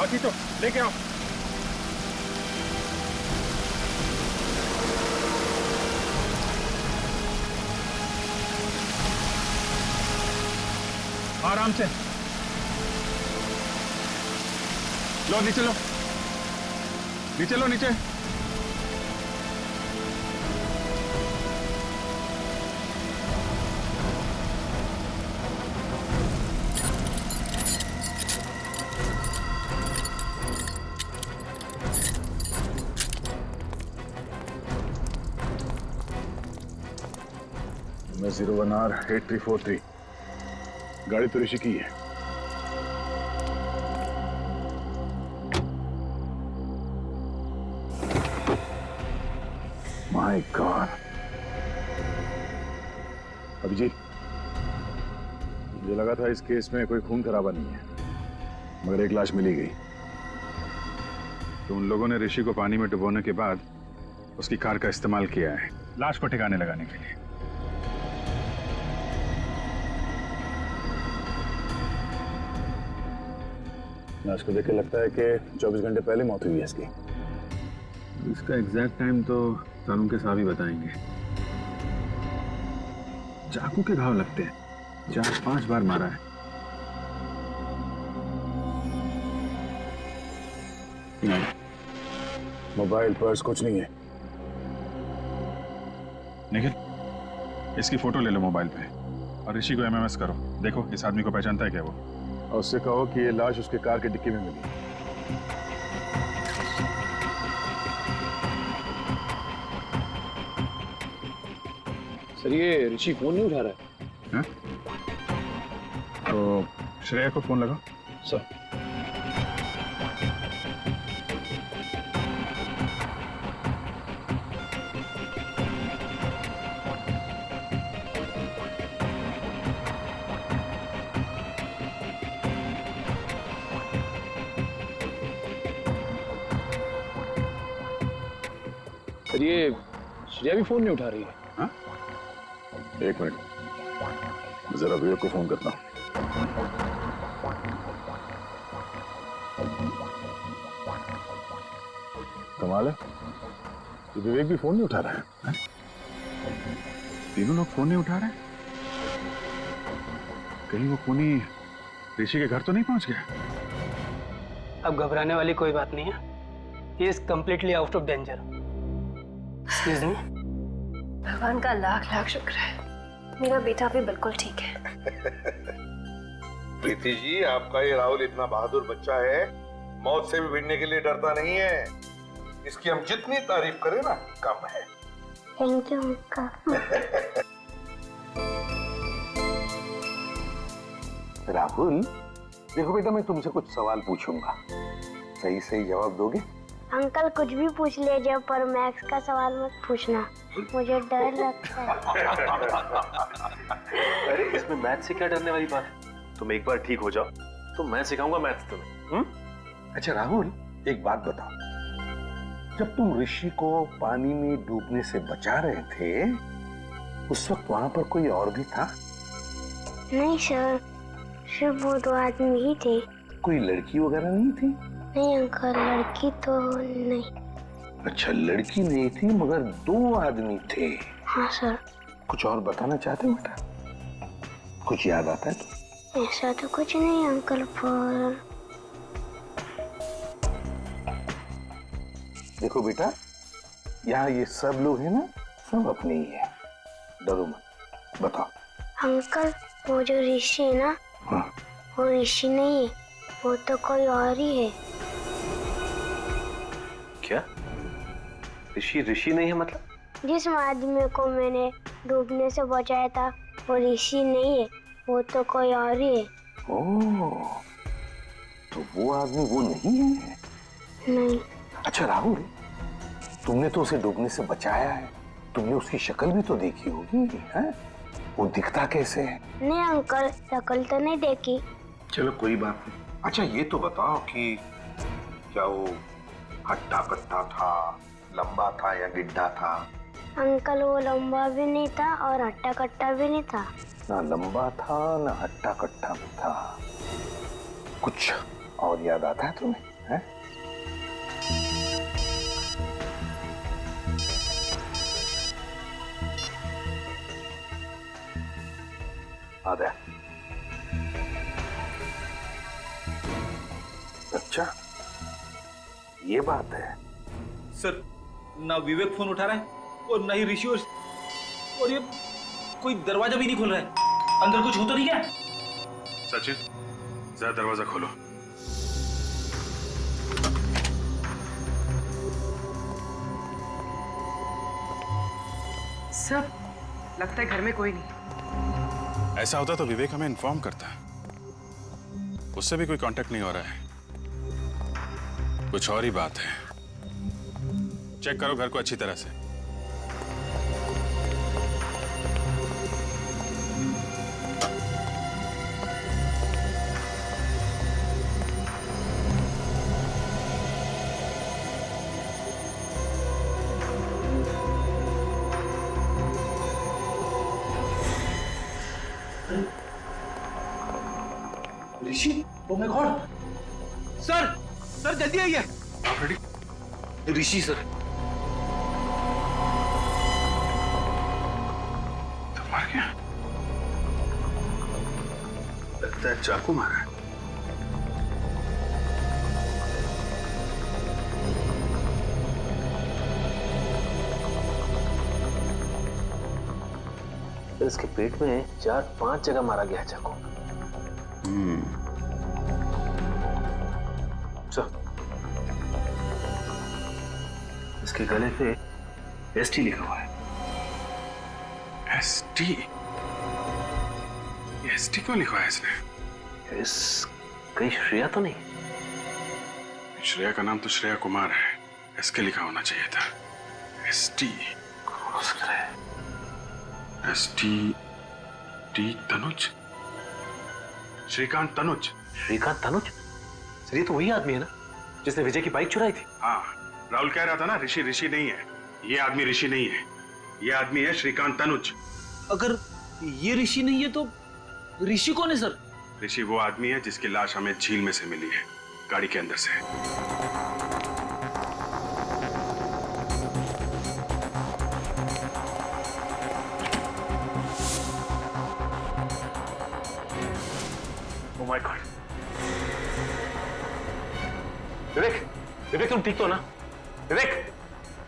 खींचो, लेके आओ। आराम से लो, नीचे लो, नीचे लो, नीचे। मैं 01R8343, गाड़ी तो ऋषि की है। माय गॉड, अभिजीत, मुझे लगा था इस केस में कोई खून खराबा नहीं है, मगर एक लाश मिली गई। तो उन लोगों ने ऋषि को पानी में डुबोने के बाद उसकी कार का इस्तेमाल किया है लाश को ठिकाने लगाने के लिए। लाश को देख के लगता है कि 24 घंटे पहले मौत हुई है इसकी। इसका एग्जैक्ट टाइम तो कानून के साहब ही बताएंगे। चाकू के घाव लगते हैं, 4-5 बार मारा है। नहीं, मोबाइल पर्स कुछ नहीं है। निखिल, इसकी फोटो ले लो मोबाइल पे और ऋषि को एमएमएस करो। देखो इस आदमी को पहचानता है क्या वो, और उससे कहो कि ये लाश उसके कार की डिक्की में मिली। सर, ये ऋषि फोन नहीं उठा रहा है। तो श्रेया को फोन लगा। सर, सर ये श्रेया भी फोन नहीं उठा रही है। हाँ? एक मिनट, मैं जरा विवेक को फोन करता हूँ। कमाल है, ये विवेक भी फोन नहीं उठा रहा है। तीनों लोग फोन नहीं उठा रहे। कहीं वो खूनी ऋषि के घर तो नहीं पहुंच गया? अब घबराने वाली कोई बात नहीं है। He is completely out of danger. Excuse me. भगवान का लाख लाख शुक्र है, मेरा बेटा भी बिल्कुल ठीक है। प्रीति जी, आपका ये राहुल इतना बहादुर बच्चा है, मौत से भी भिड़ने के लिए डरता नहीं है। इसकी हम जितनी तारीफ करें ना कम है। Thank you uncle. राहुल, देखो बेटा, मैं तुमसे कुछ सवाल पूछूंगा, सही सही जवाब दोगे? अंकल कुछ भी पूछ लीजिए, पर मैथ्स का सवाल मत पूछना, मुझे डर लगता है। अरे इसमें मैथ्स से क्या डरने वाली बात है? तुम एक बार ठीक हो जाओ तो मैं सिखाऊंगा मैथ्स तुम्हें। अच्छा राहुल, एक बात बताओ, जब तुम ऋषि को पानी में डूबने से बचा रहे थे, उस वक्त वहां पर कोई और भी था? नहीं सर, सिर्फ वो दो आदमी ही थे। कोई लड़की वगैरह नहीं थी? नहीं अंकल, लड़की तो नहीं। अच्छा, लड़की नहीं थी मगर दो आदमी थे। हाँ सर। कुछ और बताना चाहते हो बेटा? कुछ याद आता है तो? ऐसा तो कुछ नहीं अंकल, पर देखो बेटा, यहाँ ये सब लोग हैं ना, सब अपने ही है, डरो मत। बताओ अंकल, वो जो ऋषि है ना, हाँ। वो ऋषि नहीं है, वो तो कोई और ही है। क्या? ऋषि नहीं है मतलब? जिस आदमी को मैंने डूबने से बचाया था वो ऋषि नहीं है, वो तो कोई और ही है। ओह, तो वो आदमी वो नहीं है? नहीं। अच्छा राहुल, तुमने तो उसे डूबने से बचाया है, तुमने उसकी शक्ल भी तो देखी होगी, हैं? वो दिखता कैसे है? नहीं अंकल, शक्ल तो नहीं देखी। चलो कोई बात नहीं। अच्छा ये तो बताओ कि क्या वो हट्टा कट्टा था, लंबा था या गिड्ढा था? अंकल वो लंबा भी नहीं था और हट्टा कट्टा भी नहीं था। ना लंबा था ना हट्टा कट्टा भी था। कुछ और याद आता है तुम्हें? हैं? आदा। अच्छा ये बात है। सर, ना विवेक फोन उठा रहा है और ना ही ऋषि, और ये कोई दरवाजा भी नहीं खोल रहा है। अंदर कुछ हो तो नहीं क्या? सचिन, जरा दरवाजा खोलो। सब लगता है घर में कोई नहीं। ऐसा होता तो विवेक हमें इन्फॉर्म करता। उससे भी कोई कांटेक्ट नहीं हो रहा है। कुछ और ही बात है। चेक करो घर को अच्छी तरह से। Rishi, oh my God! Sir, sir जल्दी आइए। आप रेडी? ऋषि सर। तो मर गया। लगता है चाकू मारा है। इसके पेट में 4-5 जगह मारा गया है चाकू। इसके गले पे एसटी लिखा हुआ है। एसटी? ये एसटी क्यों लिखा है इसने? कहीं श्रेया तो नहीं? श्रेया का नाम तो श्रेया कुमार है। एसके लिखा होना चाहिए था। एसटी। हो सकता है। ST T Tanuj. Shrikant Tanuj. Shrikant Tanuj? Sir ये तो वही आदमी है ना जिसने विजय की बाइक चुराई थी। हाँ, राहुल कह रहा था ना ऋषि नहीं है, ये आदमी ऋषि नहीं है, ये आदमी है श्रीकांत तनुज। अगर ये ऋषि नहीं है तो ऋषि कौन है सर? ऋषि वो आदमी है जिसकी लाश हमें झील में से मिली है, गाड़ी के अंदर से। Oh my God. विवेक, विवेक तुम ठीक तो ना? विवेक,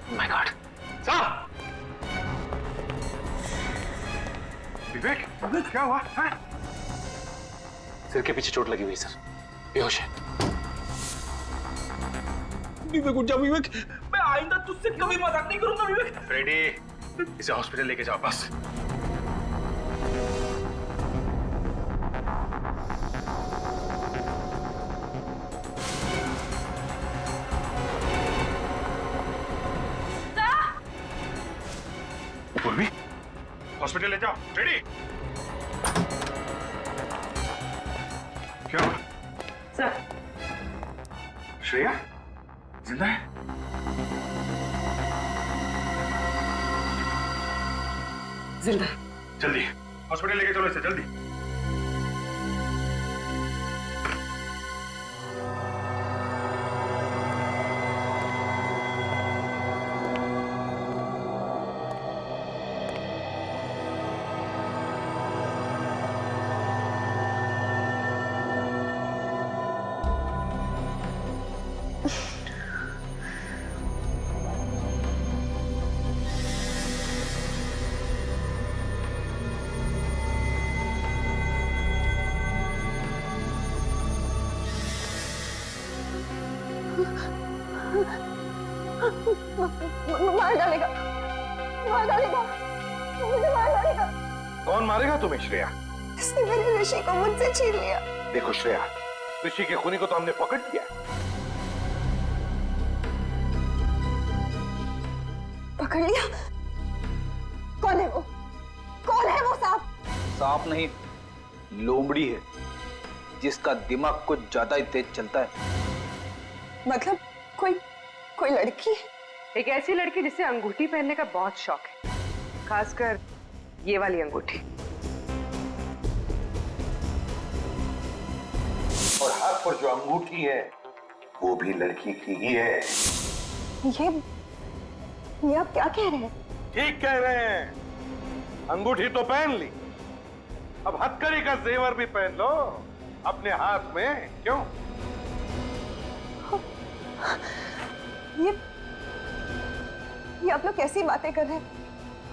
oh my God. साहब! विवेक, विवेक क्या हुआ? हाँ? सिर के पीछे चोट लगी हुई सर, बेहोश है। विवेक उठ जा विवेक, मैं आइंदा तुझसे कभी मजाक नहीं करूंगा विवेक। फ्रेडी, इसे हॉस्पिटल लेके जाओ बस। पूर्वी, हॉस्पिटल ले जाओ। फ्रेडी, क्या हुआ? सर, श्रेया जिंदा है? जिंदा। जल्दी हॉस्पिटल लेके चलो इसे, जल्दी। मार डालेगा, मार डालेगा, मुझे मार डालेगा। कौन मारेगा तुम्हें श्रेया? इसने मेरे ऋषि को मुझसे छीन लिया। देखो श्रेया, ऋषि के खूनी को तो हमने पकड़ लिया। पकड़ लिया? कौन है वो? कौन है वो सांप? सांप नहीं, लोमड़ी है, जिसका दिमाग कुछ ज्यादा ही तेज चलता है। मतलब कोई लड़की? एक ऐसी लड़की जिसे अंगूठी पहनने का बहुत शौक है, खासकर ये वाली अंगूठी। और हाथ पर जो अंगूठी है वो भी लड़की की ही है। ये आप क्या कह रहे हैं? ठीक कह रहे हैं। अंगूठी तो पहन ली, अब हथकड़ी का जेवर भी पहन लो अपने हाथ में। क्यों? ये आप लोग कैसी बातें कर रहे हैं?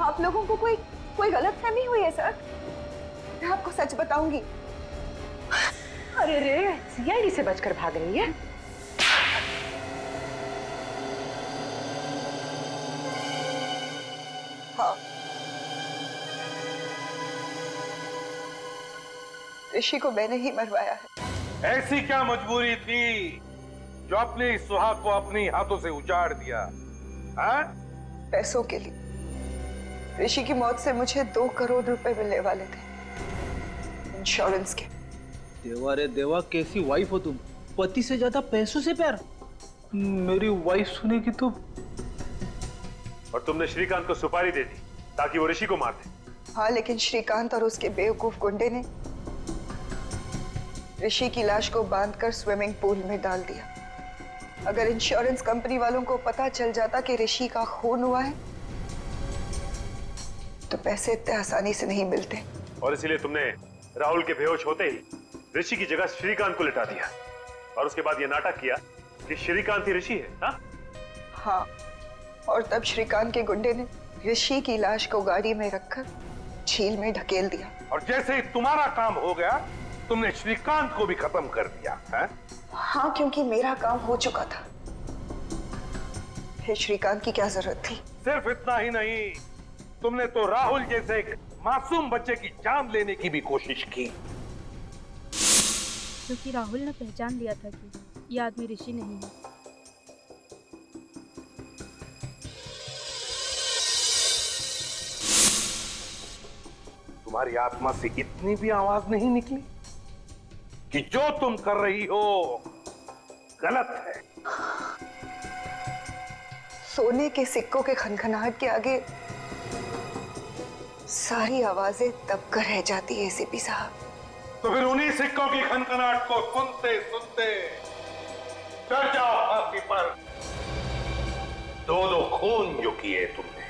आप लोगों को कोई गलतफहमी हुई है सर? मैं आपको सच बताऊंगी। अरे रे, सीआईडी से बचकर भाग रही है। हाँ, ऋषि को मैंने ही मरवाया है। ऐसी क्या मजबूरी थी जो अपने इस सुहाग को अपने हाथों से उजाड़ दिया? हाँ? पैसों के लिए। ऋषि की मौत से मुझे 2 करोड़ रुपए मिलने वाले थे, इंश्योरेंस के। देवा रे देवा, कैसी वाइफ हो तुम? पति से ज्यादा पैसों से प्यार। मेरी वाइफ सुनेगी तो। और तुमने श्रीकांत को सुपारी दे दी ताकि वो ऋषि को मार दे। हाँ, लेकिन श्रीकांत और उसके बेवकूफ गुंडे ने ऋषि की लाश को बांधकर स्विमिंग पूल में डाल दिया। अगर इंश्योरेंस कंपनी वालों को पता चल जाता कि ऋषि का खून हुआ है तो पैसे इतने आसानी से नहीं मिलते। और इसीलिए तुमने राहुल के बेहोश होते ही ऋषि की जगह श्रीकांत को लिटा दिया और उसके बाद ये नाटक किया कि श्रीकांत ही ऋषि है। हाँ, और तब श्रीकांत के गुंडे ने ऋषि की लाश को गाड़ी में रखकर झील में ढकेल दिया। और जैसे ही तुम्हारा काम हो गया तुमने श्रीकांत को भी खत्म कर दिया है? हाँ, क्योंकि मेरा काम हो चुका था। फिर श्रीकांत की क्या जरूरत थी? सिर्फ इतना ही नहीं, तुमने तो राहुल जैसे एक मासूम बच्चे की जान लेने की भी कोशिश की। क्योंकि राहुल ने पहचान लिया था कि ये आदमी ऋषि नहीं है। तुम्हारी आत्मा से इतनी भी आवाज नहीं निकली कि जो तुम कर रही हो गलत है? सोने के सिक्कों के खनखनाहट के आगे सारी आवाजें दबकर रह जाती है एसीपी साहब। तो फिर उन्हीं सिक्कों की खनखनाहट को सुनते सुनते डर जाओ फांसी पर। दो दो खून जो किए तुमने।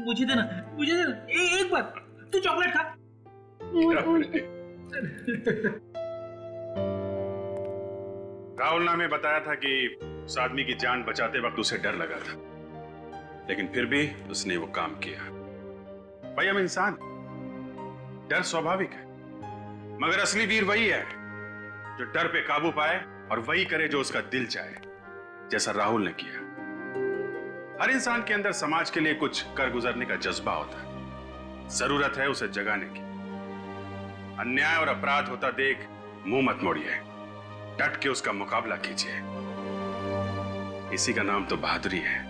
मुझे देना, मुझे देना। एक बार तू चॉकलेट खा। राहुल ने हमें बताया था कि उस आदमी की जान बचाते वक्त उसे डर लगा था, लेकिन फिर भी उसने वो काम किया। भाई हम इंसान, डर स्वाभाविक है, मगर असली वीर वही है जो डर पे काबू पाए और वही करे जो उसका दिल चाहे, जैसा राहुल ने किया। हर इंसान के अंदर समाज के लिए कुछ कर गुजरने का जज्बा होता है, जरूरत है उसे जगाने की। अन्याय और अपराध होता देख मुंह मत मोड़िए, डट के उसका मुकाबला कीजिए। इसी का नाम तो बहादुरी है।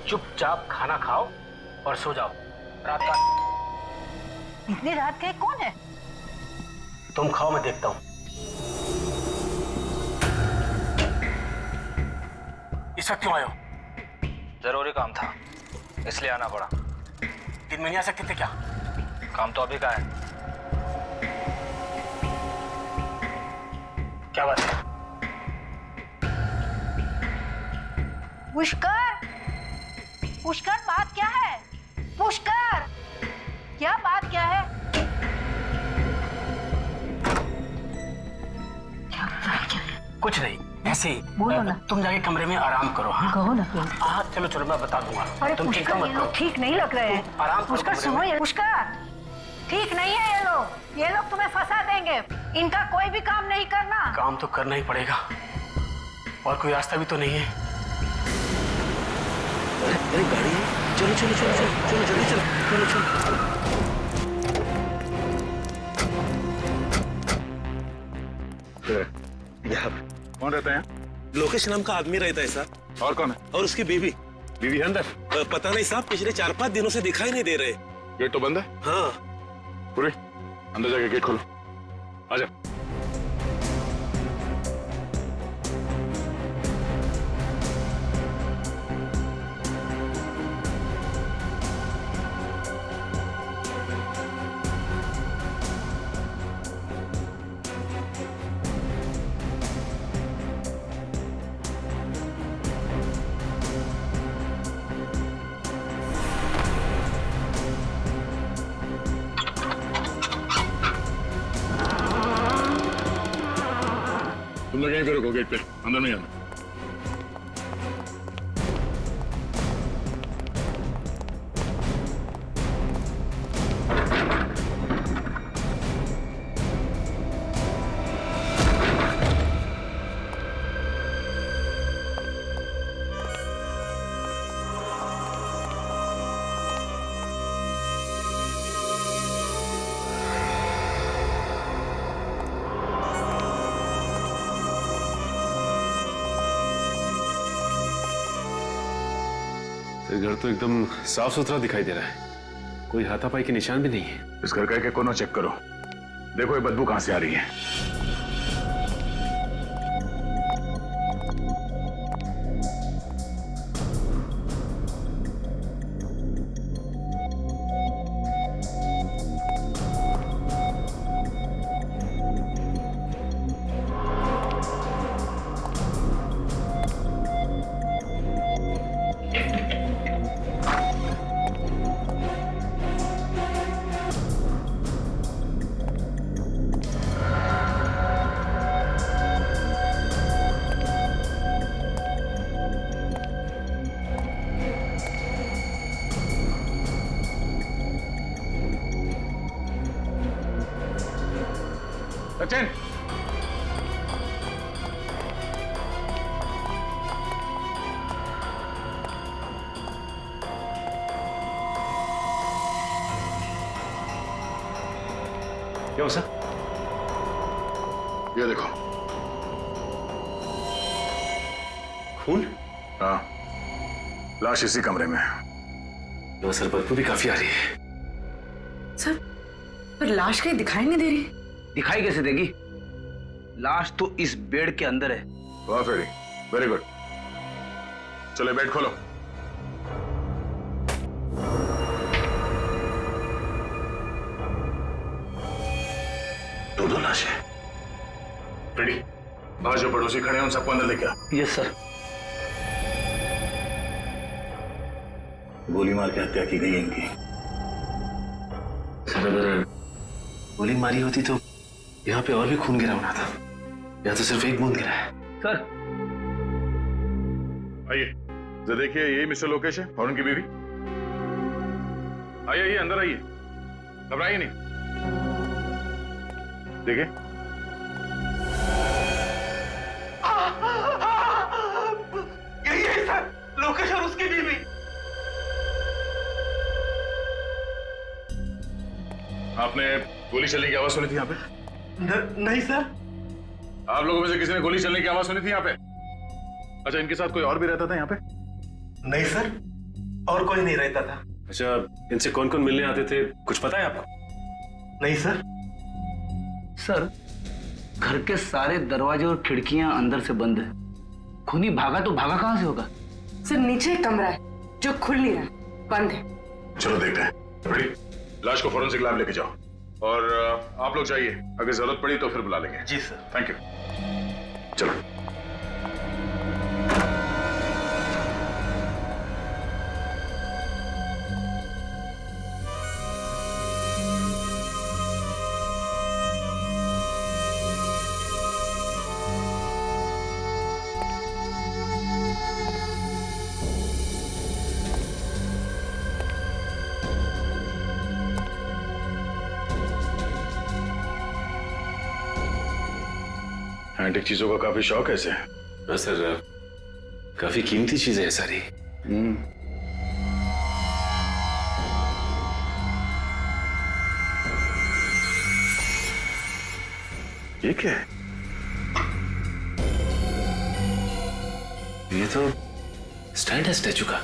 चुपचाप खाना खाओ और सो जाओ। रात का इतनी रात के कौन है? तुम खाओ, मैं देखता हूं। इस वक्त क्यों आए हो? जरूरी काम था, इसलिए आना पड़ा। दिन में नहीं आ सकते थे क्या? काम तो अभी का है। क्या बात है? पुष्कर, पुष्कर बात क्या है? पुष्कर, क्या बात क्या है? कुछ नहीं, ऐसे ही। बोलो ना। तुम जाके कमरे में आराम करो। हाँ कहो ना। हाँ चलो चलो, मैं बता दूंगा। अरे तुम चिंता पुष्कर, मत ये करो। लोग ठीक नहीं लग रहे हैं। आराम करो पुष्कर कमरे सुनो, में। ये पुष्कर ठीक नहीं है। ये लोग तुम्हें फंसा देंगे। इनका कोई भी काम नहीं करना। काम तो करना ही पड़ेगा, और कोई रास्ता भी तो नहीं है। अरे गाड़ी, चलो चलो चलो चलो चलो जल्दी चलो चलो चलो। यहाँ कौन रहता है? लोकेश नाम का आदमी रहता है साहब। और कौन है? और उसकी बीवी। बीवी अंदर? पता नहीं साहब, पिछले 4-5 दिनों से दिखाई नहीं दे रहे। गेट तो बंद है। हाँ। पूरे अंदर जाके गेट खोलो। आजा। तुम लोग यहीं पे रुको, गेट पे, अंदर नहीं आना। घर तो एकदम साफ सुथरा दिखाई दे रहा है, कोई हाथापाई के निशान भी नहीं है। इस घर का एक कोना चेक करो, देखो ये बदबू कहां से आ रही है। सचिन, क्या सर? ये देखो खून। हाँ, लाश इसी कमरे में है। सर बदबू भी काफी आ रही है। सर पर लाश कहीं दिखाई नहीं दे रही। दिखाई कैसे देगी? लाश तो इस बेड के अंदर है। वाह फेरी, वेरी गुड। चलो बेड खोलो। दो लाशें। रेडी? बाहर जो पड़ोसी खड़े हैं उन सबको अंदर लेके आ। Yes sir. गोली मार के हत्या की गई है इनकी। सर अगर गोली मारी होती तो यहाँ पे और भी खून गिरा होना था। यहाँ तो सिर्फ एक बूंद गिरा है। सर आइए, जरा देखिए, यही मिस्टर लोकेश है और उनकी बीवी। आइए आइए, अंदर आइए, घबराइए नहीं। देखिए, यही है सर, लोकेश और उसकी बीवी। आपने गोली चलने की आवाज सुनी थी यहाँ पे? नहीं सर। आप लोगों में से किसी ने गोली चलने की आवाज सुनी थी यहाँ पे? अच्छा, इनके साथ कोई और भी रहता था यहाँ पे? नहीं सर, और कोई नहीं रहता था। अच्छा, इनसे कौन कौन मिलने आते थे, कुछ पता है आपको? नहीं सर। सर, घर के सारे दरवाजे और खिड़कियां अंदर से बंद है। खूनी भागा तो भागा कहां से होगा? सर नीचे एक कमरा है जो खुल नहीं रहा, बंद है। चलो देखते हैं। रेडी? लाश को फोरेंसिक लैब लेके जाओ और आप लोग जाइए, अगर जरूरत पड़ी तो फिर बुला लेंगे। जी सर। Thank you. चलो। एंटीक चीजों का काफी शौक है इसे। हाँ सर, काफी कीमती चीजें हैं सारी। ये क्या है? ये तो स्टैंड है स्टैचू का।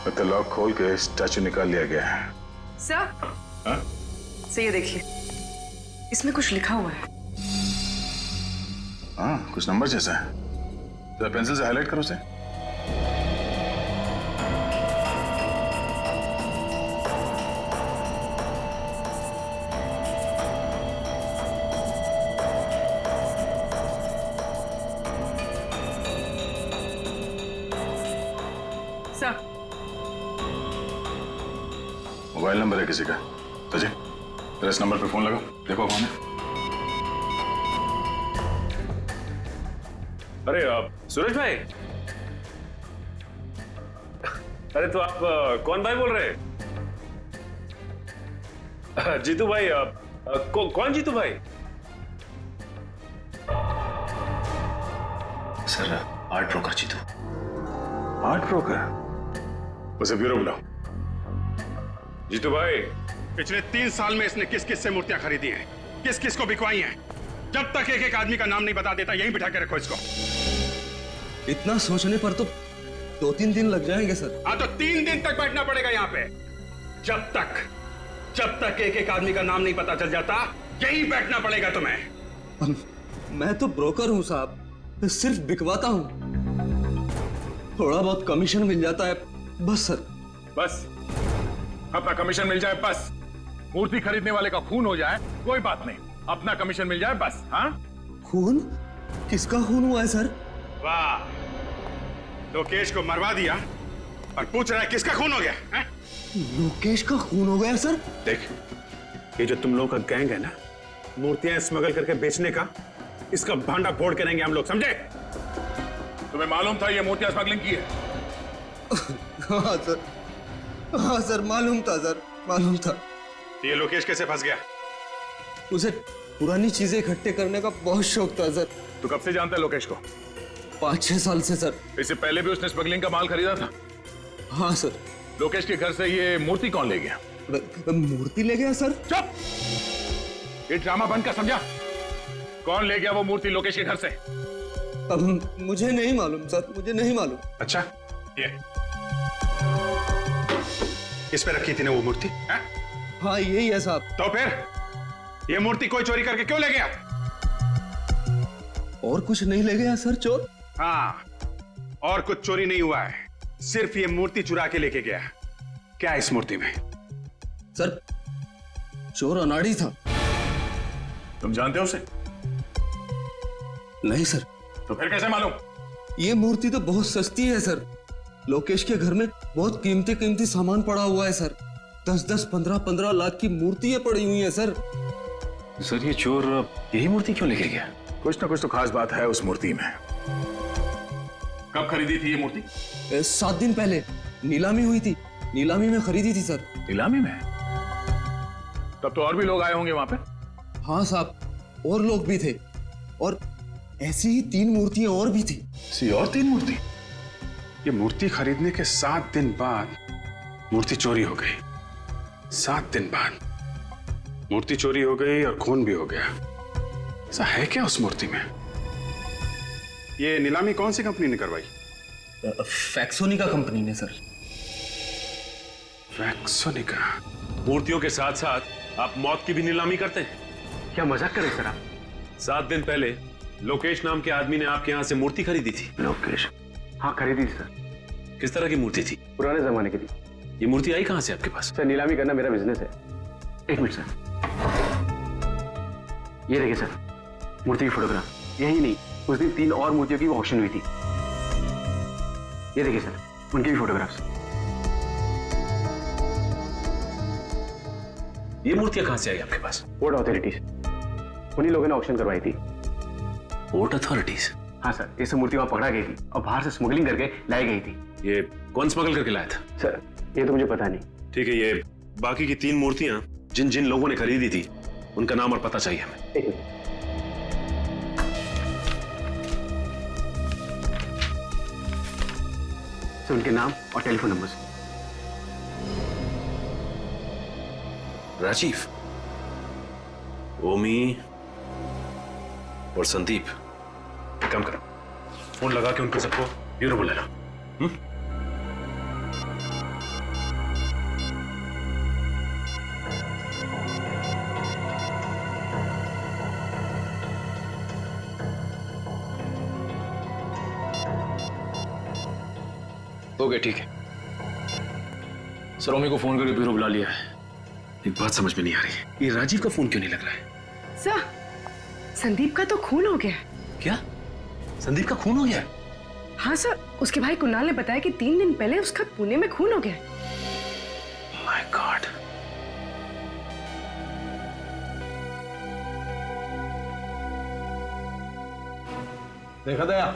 मतलब लॉक खोल के स्टैचू निकाल लिया गया है। सर, हाँ? सर ये देखिए, इसमें कुछ लिखा हुआ है। हाँ, कुछ नंबर जैसा है। जरा पेंसिल से हाईलाइट करो उसे। सर, मोबाइल नंबर है किसी का। तो जी, जरा इस नंबर पे फोन लगाओ, देखो कौन है। अरे सूरज भाई, अरे तो आप कौन भाई बोल रहे हैं? जीतू भाई, कौन जीतू भाई? Sir, art broker Jitu. Art broker? उसे ब्यूरो बुलाओ। जीतू भाई, पिछले 3 साल में इसने किस किस से मूर्तियां खरीदी हैं, किस किस को बिकवाई हैं? जब तक एक एक आदमी का नाम नहीं बता देता, यहीं बिठा के रखो इसको। इतना सोचने पर तो 2-3 दिन लग जाएंगे सर। हाँ, तो 3 दिन तक बैठना पड़ेगा यहाँ पे। जब तक एक एक आदमी का नाम नहीं पता चल जाता, यहीं बैठना पड़ेगा तुम्हें। मैं तो ब्रोकर हूँ साहब, सिर्फ बिकवाता हूँ। थोड़ा बहुत कमीशन मिल जाता है बस सर। बस अपना कमीशन मिल जाए बस। मूर्ति खरीदने वाले का खून हो जाए कोई बात नहीं, अपना कमीशन मिल जाए बस। हाँ, खून? किसका खून हुआ है सर? वाह, लोकेश को मरवा दिया और पूछ रहा है किसका खून हो गया है? लोकेश का खून हो गया सर? देख, ये जो तुम लोगों का गैंग है ना, मूर्तियां स्मगल करके बेचने का, इसका भांडा फोड़ करेंगे हम लोग, समझे? तुम्हें मालूम था ये मूर्तियां स्मगलिंग की है? हाँ सर, हाँ सर, मालूम था सर, मालूम था। ये लोकेश कैसे फंस गया? उसे पुरानी चीजें इकट्ठे करने का बहुत शौक था सर। तू कब से जानता है लोकेश को? 5-6 साल से सर। इससे पहले भी उसने स्मगलिंग का माल खरीदा था? हाँ सर। लोकेश के घर से ये मूर्ति कौन ले गया? मूर्ति ले गया सर। चुप! ये ड्रामा बंद कर, समझा? कौन ले गया वो मूर्ति लोकेश के घर से? अब मुझे नहीं मालूम सर, मुझे नहीं मालूम। अच्छा, ये इस पे रखी थी ना वो मूर्ति? हाँ यही है साहब। तो फिर ये मूर्ति कोई चोरी करके क्यों ले गया? और कुछ नहीं ले गया सर चोर? हाँ, और कुछ चोरी नहीं हुआ है, सिर्फ ये मूर्ति चुरा के लेके गया। क्या है इस मूर्ति में? सर चोर अनाड़ी था। तुम जानते हो उसे? नहीं सर। तो फिर कैसे मालूम? ये मूर्ति तो बहुत सस्ती है सर। लोकेश के घर में बहुत कीमती कीमती सामान पड़ा हुआ है सर। 10-10, 15-15 लाख की मूर्तियां पड़ी हुई हैं सर। सर ये चोर यही मूर्ति क्यों लेके गया? कुछ ना कुछ तो खास बात है उस मूर्ति में। कब खरीदी थी ये मूर्ति? 7 दिन पहले नीलामी हुई थी, नीलामी में खरीदी थी सर। नीलामी में? तब तो और भी लोग आए होंगे वहां पे? हाँ साहब, और लोग भी थे, और ऐसी ही 3 मूर्तियां और भी थी। और 3 मूर्ति? ये मूर्ति खरीदने के 7 दिन बाद मूर्ति चोरी हो गई। 7 दिन बाद मूर्ति चोरी हो गई और खून भी हो गया। ऐसा है क्या उस मूर्ति में? ये नीलामी कौन सी कंपनी ने करवाई? फैक्सोनिका कंपनी ने सर। फैक्सोनिका? मूर्तियों के साथ साथ आप मौत की भी नीलामी करते हैं? क्या मजाक कर रहे सर आप? 7 दिन पहले लोकेश नाम के आदमी ने आपके यहाँ से मूर्ति खरीदी थी। लोकेश? हाँ खरीदी थी सर। किस तरह की मूर्ति थी? पुराने जमाने की थी। ये मूर्ति आई कहाँ से आपके पास? सर नीलामी करना मेरा बिजनेस है। 1 मिनट सर, ये देखिए सर मूर्ति की फोटोग्राफ। यही नहीं, उस दिन 3 और मूर्तियों की ऑक्शन हुई थी। ये देखिए सर उनकी भी फोटोग्राफ्स। ये मूर्तियां कहाँ से आई आपके पास? पोर्ट अथॉरिटीज, उन्हीं लोगों ने ऑक्शन करवाई थी। Port authorities? हाँ सर, ये सब मूर्ति वहां पकड़ा गई थी और बाहर से स्मगलिंग करके लाई गई थी। ये कौन स्मगल करके लाया था? सर ये तो मुझे पता नहीं। ठीक है, ये बाकी की 3 मूर्तियां जिन जिन लोगों ने खरीदी थी उनका नाम और पता चाहिए हमें। एक मिनट। सर उनके नाम और टेलीफोन नंबर। राजीव, ओमी और संदीप। एक काम करो, फोन लगा के उनको सबको ब्यूरो बुला लो। ओके ठीक है सर, ओमी को फोन करके ब्यूरो बुला लिया है। एक बात समझ में नहीं आ रही, ये राजीव का फोन क्यों नहीं लग रहा है? सर, संदीप का तो खून हो गया। क्या? संदीप का खून हो गया? हाँ सर, उसके भाई कुणाल ने बताया कि 3 दिन पहले उसका पुणे में खून हो गया। My God. देखा दया?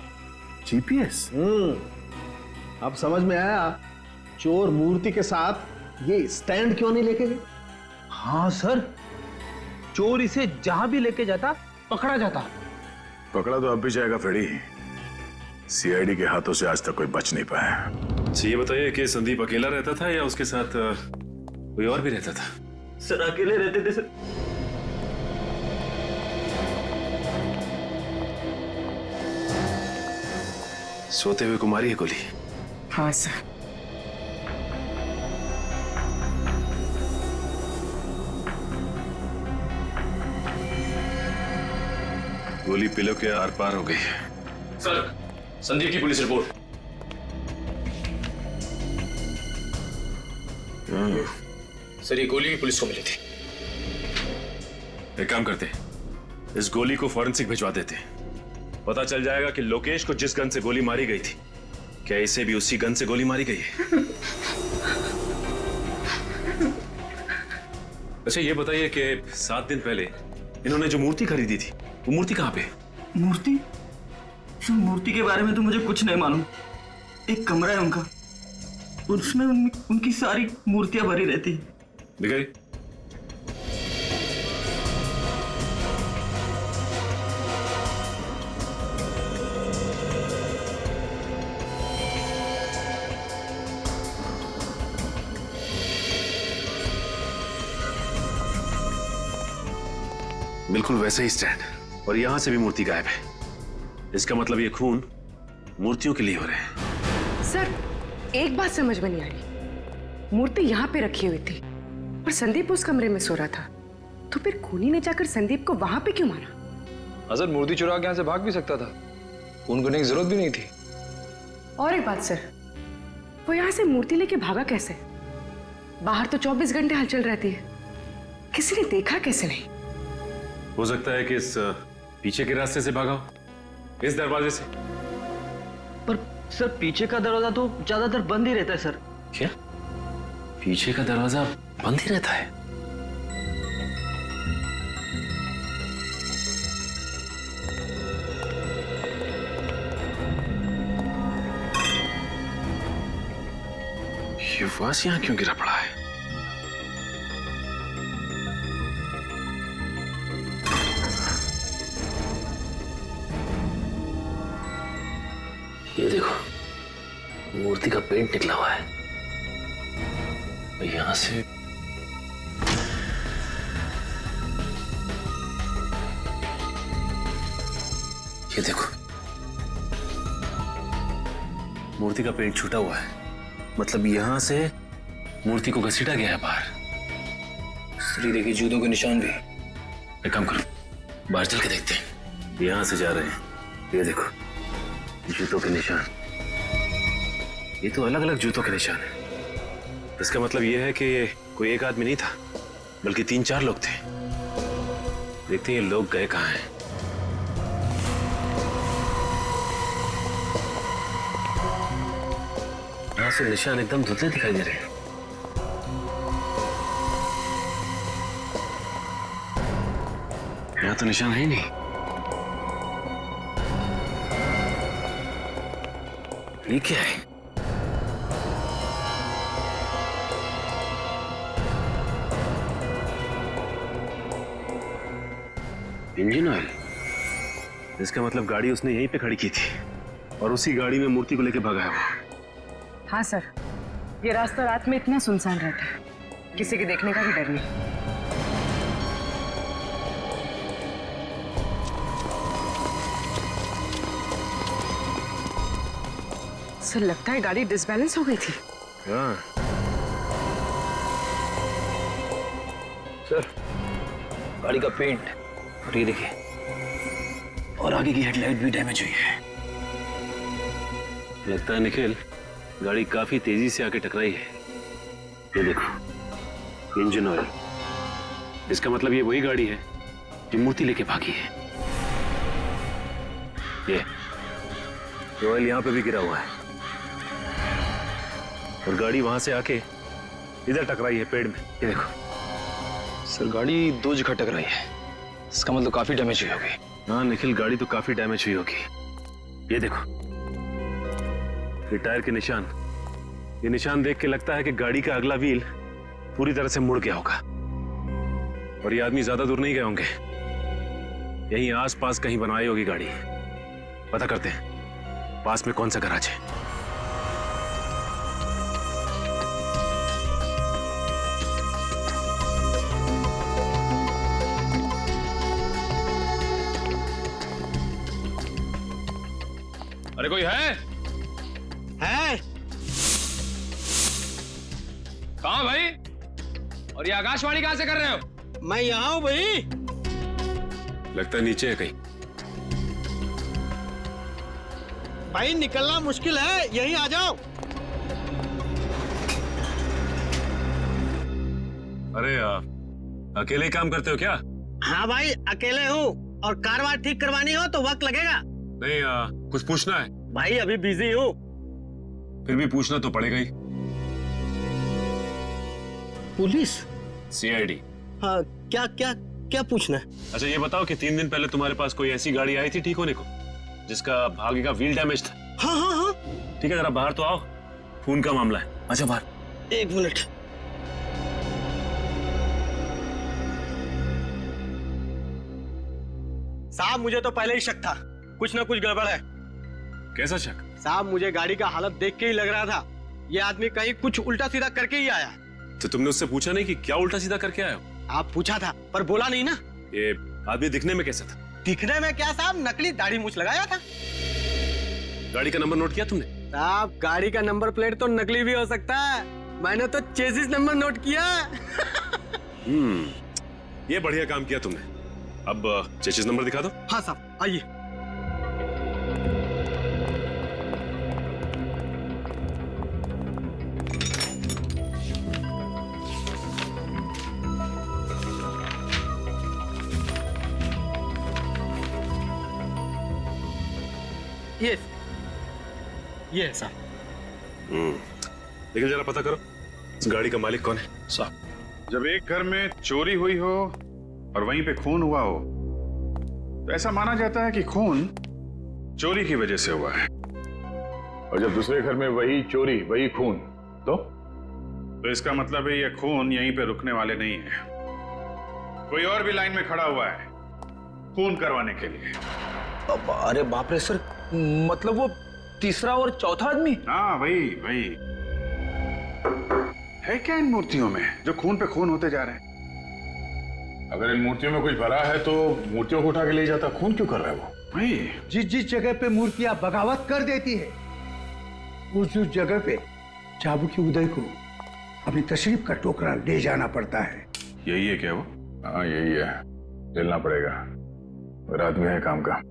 जीपीएस? अब समझ में आया चोर मूर्ति के साथ ये स्टैंड क्यों नहीं लेके गए। हाँ सर, चोर इसे जहां भी लेके जाता पकड़ा जाता। पकड़ा तो अब भी जाएगा फेड़ी। सीआईडी के हाथों से आज तक कोई बच नहीं पाया। ये बताइए कि संदीप अकेला रहता था या उसके साथ कोई और भी रहता था? सर अकेले रहते थे सर। सोते हुए को मारी है गोली? हाँ सर। गोली पिलो के आर पार हो गई। सर संदीप की पुलिस रिपोर्ट। सर ये गोली भी पुलिस को मिली थी। एक काम करते, इस गोली को फॉरेंसिक भिजवा देते, पता चल जाएगा कि लोकेश को जिस गन से गोली मारी गई थी, क्या इसे भी उसी गन से गोली मारी गई है। अच्छा ये बताइए कि 7 दिन पहले इन्होंने जो मूर्ति खरीदी थी, वो मूर्ति कहाँ पे? मूर्ति? सर मूर्ति के बारे में तो मुझे कुछ नहीं मालूम। एक कमरा है उनका, उसमें उनकी सारी मूर्तियां भरी रहती। दिखाई। बिल्कुल वैसे ही स्टैंड, और यहां से भी मूर्ति गायब है। इसका मतलब ये खून मूर्तियों के लिए हो रहे हैं। सर, एक बात समझ में नहीं आ रही। मूर्ति यहाँ पे रखी हुई थी और संदीप उस कमरे में सो रहा था, तो फिर खूनी ने जाकर संदीप को वहां पे क्यों मारा? अजर मूर्ति चुरा के यहाँ से भाग भी सकता था, खून करने की जरूरत भी नहीं थी। और एक बात सर, वो यहाँ से मूर्ति लेके भागा कैसे? बाहर तो 24 घंटे हलचल रहती है, किसी ने देखा कैसे नहीं? हो सकता है कि इस पीछे के रास्ते से भागा हो, इस दरवाजे से। पर सर पीछे का दरवाजा तो ज्यादातर बंद ही रहता है सर। क्या पीछे का दरवाजा बंद ही रहता है? ये वास यहां क्यों गिरा पड़ा है? ये देखो, मूर्ति का पेंट निकला हुआ है। यहां से ये देखो, मूर्ति का पेंट छूटा हुआ है, मतलब यहां से मूर्ति को घसीटा गया है बाहर। स्त्री देखिए, जूतों के निशान भी। एक काम करो, बाहर चल के देखते हैं। यहां से जा रहे हैं, ये देखो जूतों के निशान। ये तो अलग अलग जूतों के निशान है। इसका मतलब ये है कि ये कोई एक आदमी नहीं था, बल्कि 3-4 लोग थे। देखते हैं ये लोग गए कहां हैं। यहां से निशान एकदम धुंधले दिखाई दे रहे हैं। यहां तो निशान है ही नहीं। ये क्या है? Engine oil. इसका मतलब गाड़ी उसने यहीं पे खड़ी की थी और उसी गाड़ी में मूर्ति को लेके भागा है वो। हाँ सर, ये रास्ता रात में इतना सुनसान रहता है, किसी के देखने का भी डर नहीं। सर लगता है गाड़ी डिसबैलेंस हो गई थी। हाँ। सर गाड़ी का पेंट, और ये देखिए, और आगे की हेडलाइट भी डैमेज हुई है। लगता है निखिल गाड़ी काफी तेजी से आके टकराई है। ये देखो इंजन ऑयल। इसका मतलब ये वही गाड़ी है जो मूर्ति लेके भागी है। ये ऑयल यहां पे भी गिरा हुआ है और गाड़ी वहां से आके इधर टकराई है पेड़ में। ये देखो सर गाड़ी 2 जगह टकराई है, इसका मतलब काफी डैमेज हुई होगी। हाँ निखिल, गाड़ी तो काफी डैमेज हुई होगी। ये देखो ये टायर के निशान। ये निशान देख के लगता है कि गाड़ी का अगला व्हील पूरी तरह से मुड़ गया होगा और ये आदमी ज्यादा दूर नहीं गए होंगे, यहीं आसपास कहीं बनवाई होगी गाड़ी। पता करते हैं पास में कौन सा गैराज है। अरे कोई है? कहाँ भाई? और ये आकाशवाणी कहां से कर रहे हो? मैं यहाँ हूँ भाई। लगता है नीचे है कहीं। भाई निकलना मुश्किल है, यहीं आ जाओ। अरे अकेले ही काम करते हो क्या? हाँ भाई अकेले हूँ, और कार वार ठीक करवानी हो तो वक्त लगेगा। नहीं कुछ पूछना है। भाई अभी बिजी हूँ। फिर भी पूछना तो पड़ेगा ही। पुलिस? सीआईडी। हाँ क्या क्या क्या पूछना है? अच्छा ये बताओ कि 3 दिन पहले तुम्हारे पास कोई ऐसी गाड़ी आई थी ठीक होने को जिसका आगे का व्हील डैमेज था? हाँ हाँ हाँ। ठीक है जरा बाहर तो आओ, खून का मामला है। अच्छा बाहर। 1 मिनट। साहब मुझे तो पहले ही शक था, कुछ ना कुछ गड़बड़ है। कैसा शक? साहब मुझे गाड़ी का हालत देख के ही लग रहा था ये आदमी कहीं कुछ उल्टा सीधा करके ही आया। तो तुमने उससे पूछा नहीं कि क्या उल्टा सीधा करके आया हो? आप पूछा था पर बोला नहीं ना। ये आदमी दिखने में कैसा था? दिखने में क्या साहब, नकली दाढ़ी मूछ लगाया था। गाड़ी का नंबर नोट किया तुमने? साहब गाड़ी का नंबर प्लेट तो नकली भी हो सकता है, मैंने तो चेसिस नंबर नोट किया। ये बढ़िया काम किया तुमने। अब चेसिस नंबर दिखा दो। हाँ साहब आइए। ये है साहब। लेकिन जरा पता करो इस गाड़ी का मालिक कौन है? साहब जब एक घर में चोरी हुई हो और वहीं पे खून हुआ हो तो ऐसा माना जाता है कि खून चोरी की वजह से हुआ है। और जब दूसरे घर में वही चोरी वही खून तो इसका मतलब है ये खून यहीं पे रुकने वाले नहीं है, कोई और भी लाइन में खड़ा हुआ है खून करवाने के लिए। अरे बाप रे सर, मतलब वो तीसरा और चौथा आदमी? हाँ वही वही। है क्या इन मूर्तियों में जो खून पे खून होते जा रहे हैं? अगर इन मूर्तियों में कुछ भरा है तो मूर्तियों को उठा के ले जाता, खून क्यों कर रहा है वो? जिस जिस जगह पे मूर्तियां बगावत कर देती है उस जगह पे चाबुकी उदय को अपनी तशरीफ का टोकरा ले जाना पड़ता है। यही है क्या वो? हाँ यही है, झेलना पड़ेगा, रात में है काम का।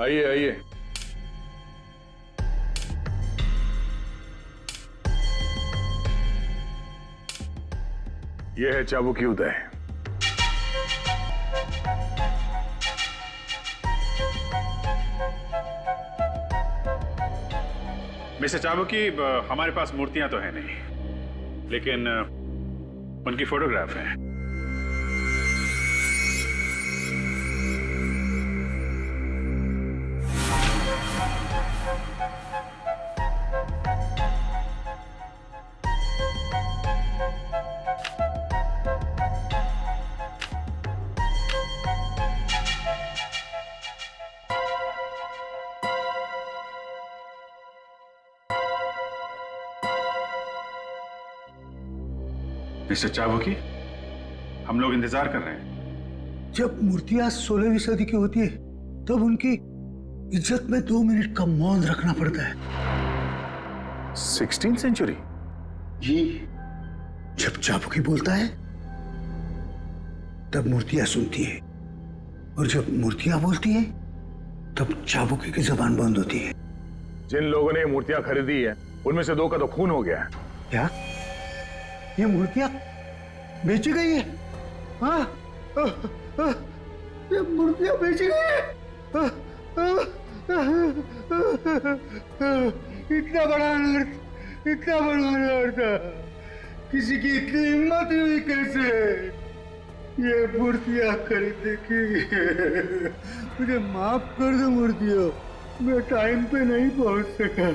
आइए आइए। यह है चाबुकी उदय। मिस्टर चाबुकी, हमारे पास मूर्तियां तो है नहीं, लेकिन उनकी फोटोग्राफ है। मिस्टर चाबुकी, हम लोग इंतजार कर रहे हैं। जब मूर्तियां 16वीं सदी की होती है तब उनकी इज्जत में 2 मिनट का मौन रखना पड़ता है। 16th century? जी, जब चाबुकी बोलता है तब मूर्तियां सुनती है, और जब मूर्तियां बोलती है तब चाबुकी की जबान बंद होती है। जिन लोगों ने ये मूर्तियां खरीदी है उनमें से 2 का तो खून हो गया है। क्या ये मूर्तियां बेची गई है? हाँ, ये मूर्तियां बेची गई है। इतना बड़ा अनर्थ, इतना बड़ा अनर्थ, किसी की इतनी हिम्मत हुई कैसे ये मूर्तियां खरीदने की? मुझे माफ कर दो मूर्तियों, मैं टाइम पे नहीं पहुंच सका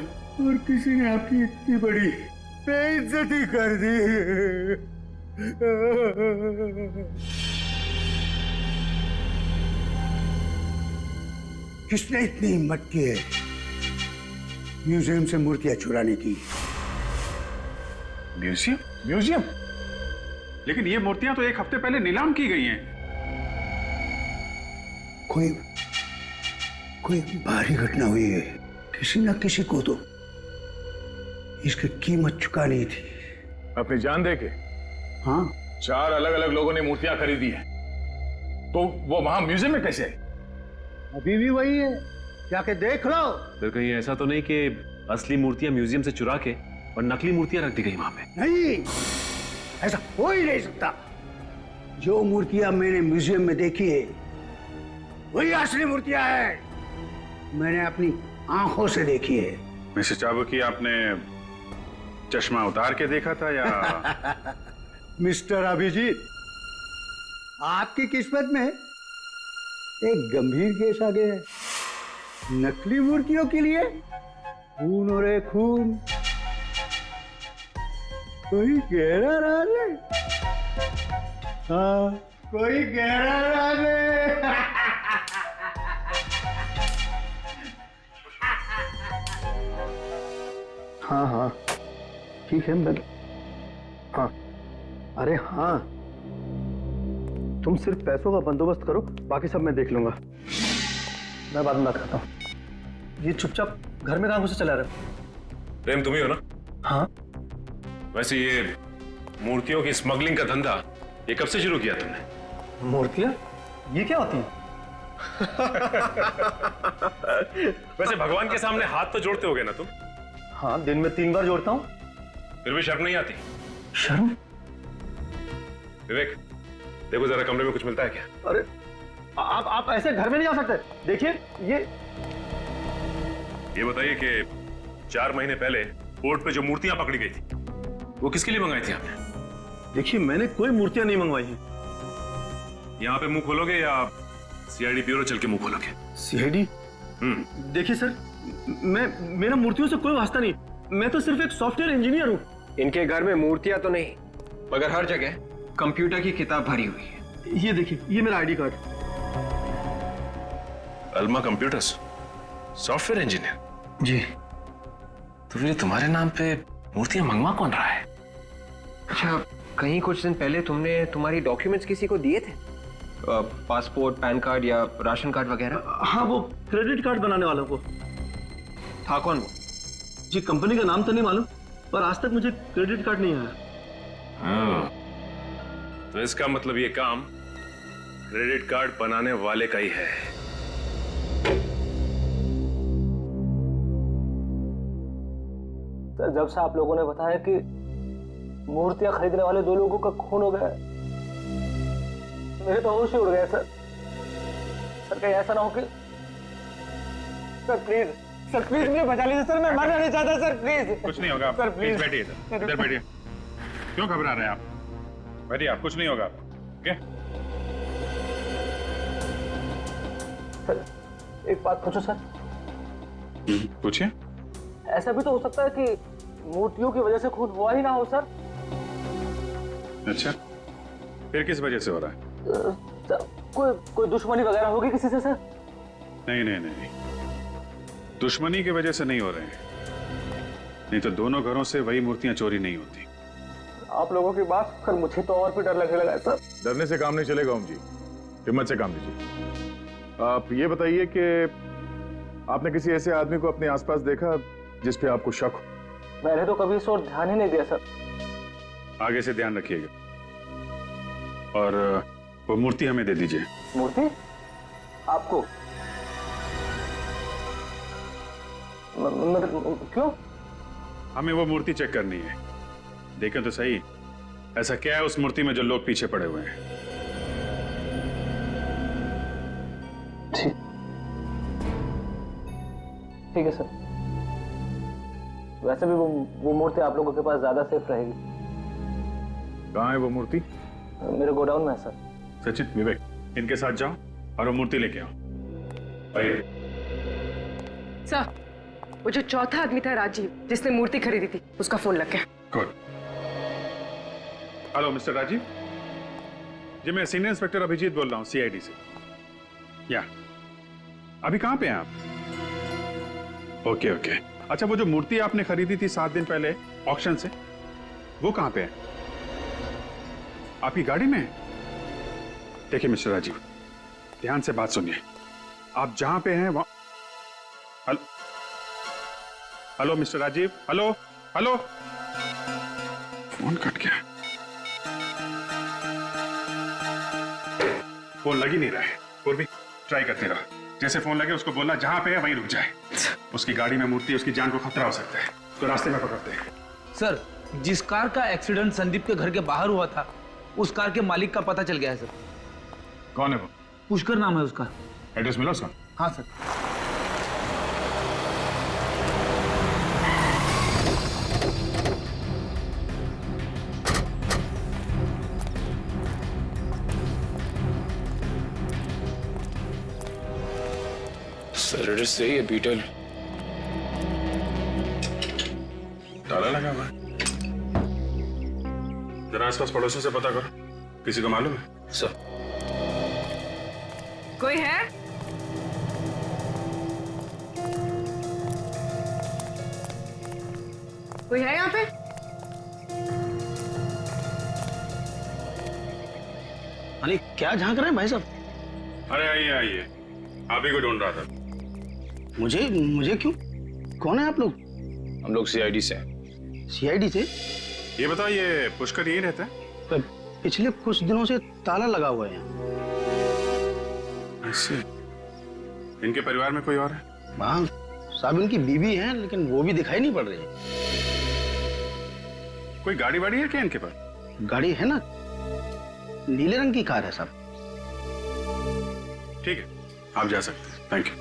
और किसी ने आपकी इतनी बड़ी बेइज्जती कर दी। किसने इतनी हिम्मत की है म्यूजियम से मूर्तियां चुराने की? म्यूजियम? म्यूजियम? लेकिन ये मूर्तियां तो 1 हफ्ते पहले नीलाम की गई हैं। कोई भारी घटना हुई है, किसी न किसी को तो इसकी कीमत चुकानी थी। अपनी जान दे के? हाँ। 4 अलग अलग लोगों ने मूर्तियां खरीदी है, तो वो वहां म्यूजियम में कैसे? अभी भी वही है, जाके देख लो। फिर कहीं ऐसा तो नहीं कि असली मूर्तियां म्यूजियम से चुरा के और नकली मूर्तियां रख दी गई वहां पे? नहीं, ऐसा हो ही नहीं सकता। जो मूर्तियां मैंने म्यूजियम में देखी है वही असली मूर्तियां हैं, मैंने अपनी आंखों से देखी है। मिस्टर चाबुकी, आपने चश्मा उतार के देखा था या? मिस्टर अभिजीत, आपकी किस्मत में एक गंभीर केस आ गया है। नकली मूर्तियों के लिए खून हो रहे खून। कोई गहरा राज है? हाँ, कोई गहरा राज है। हाँ हाँ ठीक है मैं, हाँ, अरे हाँ, तुम सिर्फ पैसों का बंदोबस्त करो, बाकी सब मैं देख लूंगा। मैं बाद में बात करता हूँ। ये चुपचाप घर में कहाँ घुसे चला रहे हो? प्रेम तुम ही हो ना? हाँ। वैसे ये मूर्तियों की स्मगलिंग का धंधा ये कब से शुरू किया तुमने? मूर्तियाँ? ये क्या होती हैं? वैसे भगवान के सामने हाथ तो जोड़ते होगे ना तुम? हाँ, दिन में 3 बार जोड़ता हूँ। फिर भी शर्म नहीं आती? शर्म? विवेक, देखो जरा कमरे में कुछ मिलता है क्या? अरे आप ऐसे घर में नहीं आ सकते। देखिए ये बताइए कि 4 महीने पहले बोर्ड पे जो मूर्तियां पकड़ी गई थी वो किसके लिए मंगाई थी आपने? देखिए, मैंने कोई मूर्तियां नहीं मंगवाई हैं। यहाँ पे मुंह खोलोगे या सीआईडी ब्यूरो चल के मुंह खोलोगे? सीआईडी? देखिए सर, मेरा मूर्तियों से कोई वास्ता नहीं। मैं तो सिर्फ एक सॉफ्टवेयर इंजीनियर हूँ। इनके घर में मूर्तियां तो नहीं, मगर हर जगह कंप्यूटर की किताब भरी हुई है। ये देखिए, ये मेरा ID card. Alma computers, software engineer? जी। तो फिर तुम्हारे नाम पे मूर्तियां मंगवा कौन रहा है? अच्छा, कहीं कुछ दिन पहले तुमने तुम्हारी डॉक्यूमेंट्स किसी को दिए थे? पासपोर्ट, पैन कार्ड या राशन कार्ड वगैरह? हाँ, वो क्रेडिट कार्ड बनाने वालों को। था कौन वो? जी, कंपनी का नाम तो नहीं मालूम, पर आज तक मुझे क्रेडिट कार्ड नहीं आया। तो इसका मतलब ये काम क्रेडिट कार्ड बनाने वाले का ही है। सर, जब से आप लोगों ने बताया कि मूर्तियां खरीदने वाले 2 लोगों का खून हो गया, मेरे तो होश ही उड़ गए सर। सर, कहीं ऐसा ना हो कि... सर प्लीज, सर प्लीज मुझे बचा लीजिए सर, मैं मरना नहीं चाहता सर, प्लीज। कुछ नहीं होगा सर, प्लीज बैठिए इधर बैठिए। क्यों घबरा रहे हैं आप? बैठिए आप, कुछ नहीं होगा। ओके? सर, एक बात पूछो सर। पूछिए। ऐसा भी तो हो सकता है कि मूर्तियों की वजह से खून हुआ ही ना हो सर। अच्छा, फिर किस वजह से हो रहा है? कोई दुश्मनी वगैरह होगी किसी से सर? नहीं, दुश्मनी की वजह से नहीं हो रहे हैं। नहीं तो दोनों घरों से वही मूर्तियां चोरी नहीं होती। आप लोगों की बात कर मुझे तो और भी डर लगने लगा है सर। डरने से काम नहीं चलेगा ओम जी, हिम्मत से काम लीजिए। आप ये बताइए कि आपने किसी ऐसे आदमी को अपने आसपास देखा जिस पे आपको शक हो? मैंने तो कभी इस ओर ध्यान ही नहीं दिया सर। आगे से ध्यान रखिएगा। और वो मूर्ति हमें दे दीजिए। मूर्ति? आपको? क्यों? हमें वो मूर्ति चेक करनी है। देखें तो सही, ऐसा क्या है उस मूर्ति में जो लोग पीछे पड़े हुए हैं। ठीक है सर। वैसे भी वो मूर्ति आप लोगों के पास ज्यादा सेफ रहेगी। कहाँ है वो मूर्ति? मेरे गोडाउन में है सर। सचिन, विवेक, इनके साथ जाओ और वो मूर्ति लेके आओ। सर, वो जो चौथा आदमी था राजीव, जिसने मूर्ति खरीदी थी, उसका फोन लग गया। गुड। हेलो मिस्टर राजीव जी, मैं सीनियर इंस्पेक्टर अभिजीत बोल रहा हूँ सीआईडी से। या अभी कहाँ पे हैं आप? ओके। अच्छा, वो जो मूर्ति आपने खरीदी थी 7 दिन पहले ऑक्शन से, वो कहाँ पे है? आपकी गाड़ी में है? देखिए मिस्टर राजीव, ध्यान से बात सुनिए। आप जहां पे हैं वहां... hello mister Rajiv, hello. Phone cut गया। फोन लग ही नहीं रहा है। और भी ट्राई करते रहो। जैसे फोन लगे उसको बोलना जहां पे है वहीं रुक जाए। उसकी गाड़ी में मूर्ति है, उसकी जान को खतरा हो सकता है, तो रास्ते में पकड़ते हैं। सर, जिस कार का एक्सीडेंट संदीप के घर के बाहर हुआ था, उस कार के मालिक का पता चल गया है सर। कौन है वो? पुष्कर नाम है उसका। एड्रेस मिला उसका? हाँ सर। सर एड्रेस सही है, बीटल। ताला लगा हुआ है। जरा आसपास पड़ोसियों से पता करो, किसी को मालूम है? सर। कोई है? कोई है यहाँ पे? अरे क्या झांक रहे हैं भाई साहब? अरे आइए आइए, आप ही को ढूंढ रहा था। मुझे मुझे क्यों? कौन है आप लोग? हम लोग सीआईडी से। सीआईडी से? ये बताओ, ये पुष्कर यहीं रहता है? पिछले कुछ दिनों से ताला लगा हुआ है यहाँ। ऐसे? इनके परिवार में कोई और है? हाँ साहब, इनकी बीवी है लेकिन वो भी दिखाई नहीं पड़ रही है। कोई गाड़ी वाड़ी है क्या इनके पास? गाड़ी है ना, नीले रंग की कार है साहब। ठीक है, आप जा सकते हैं। Thank you.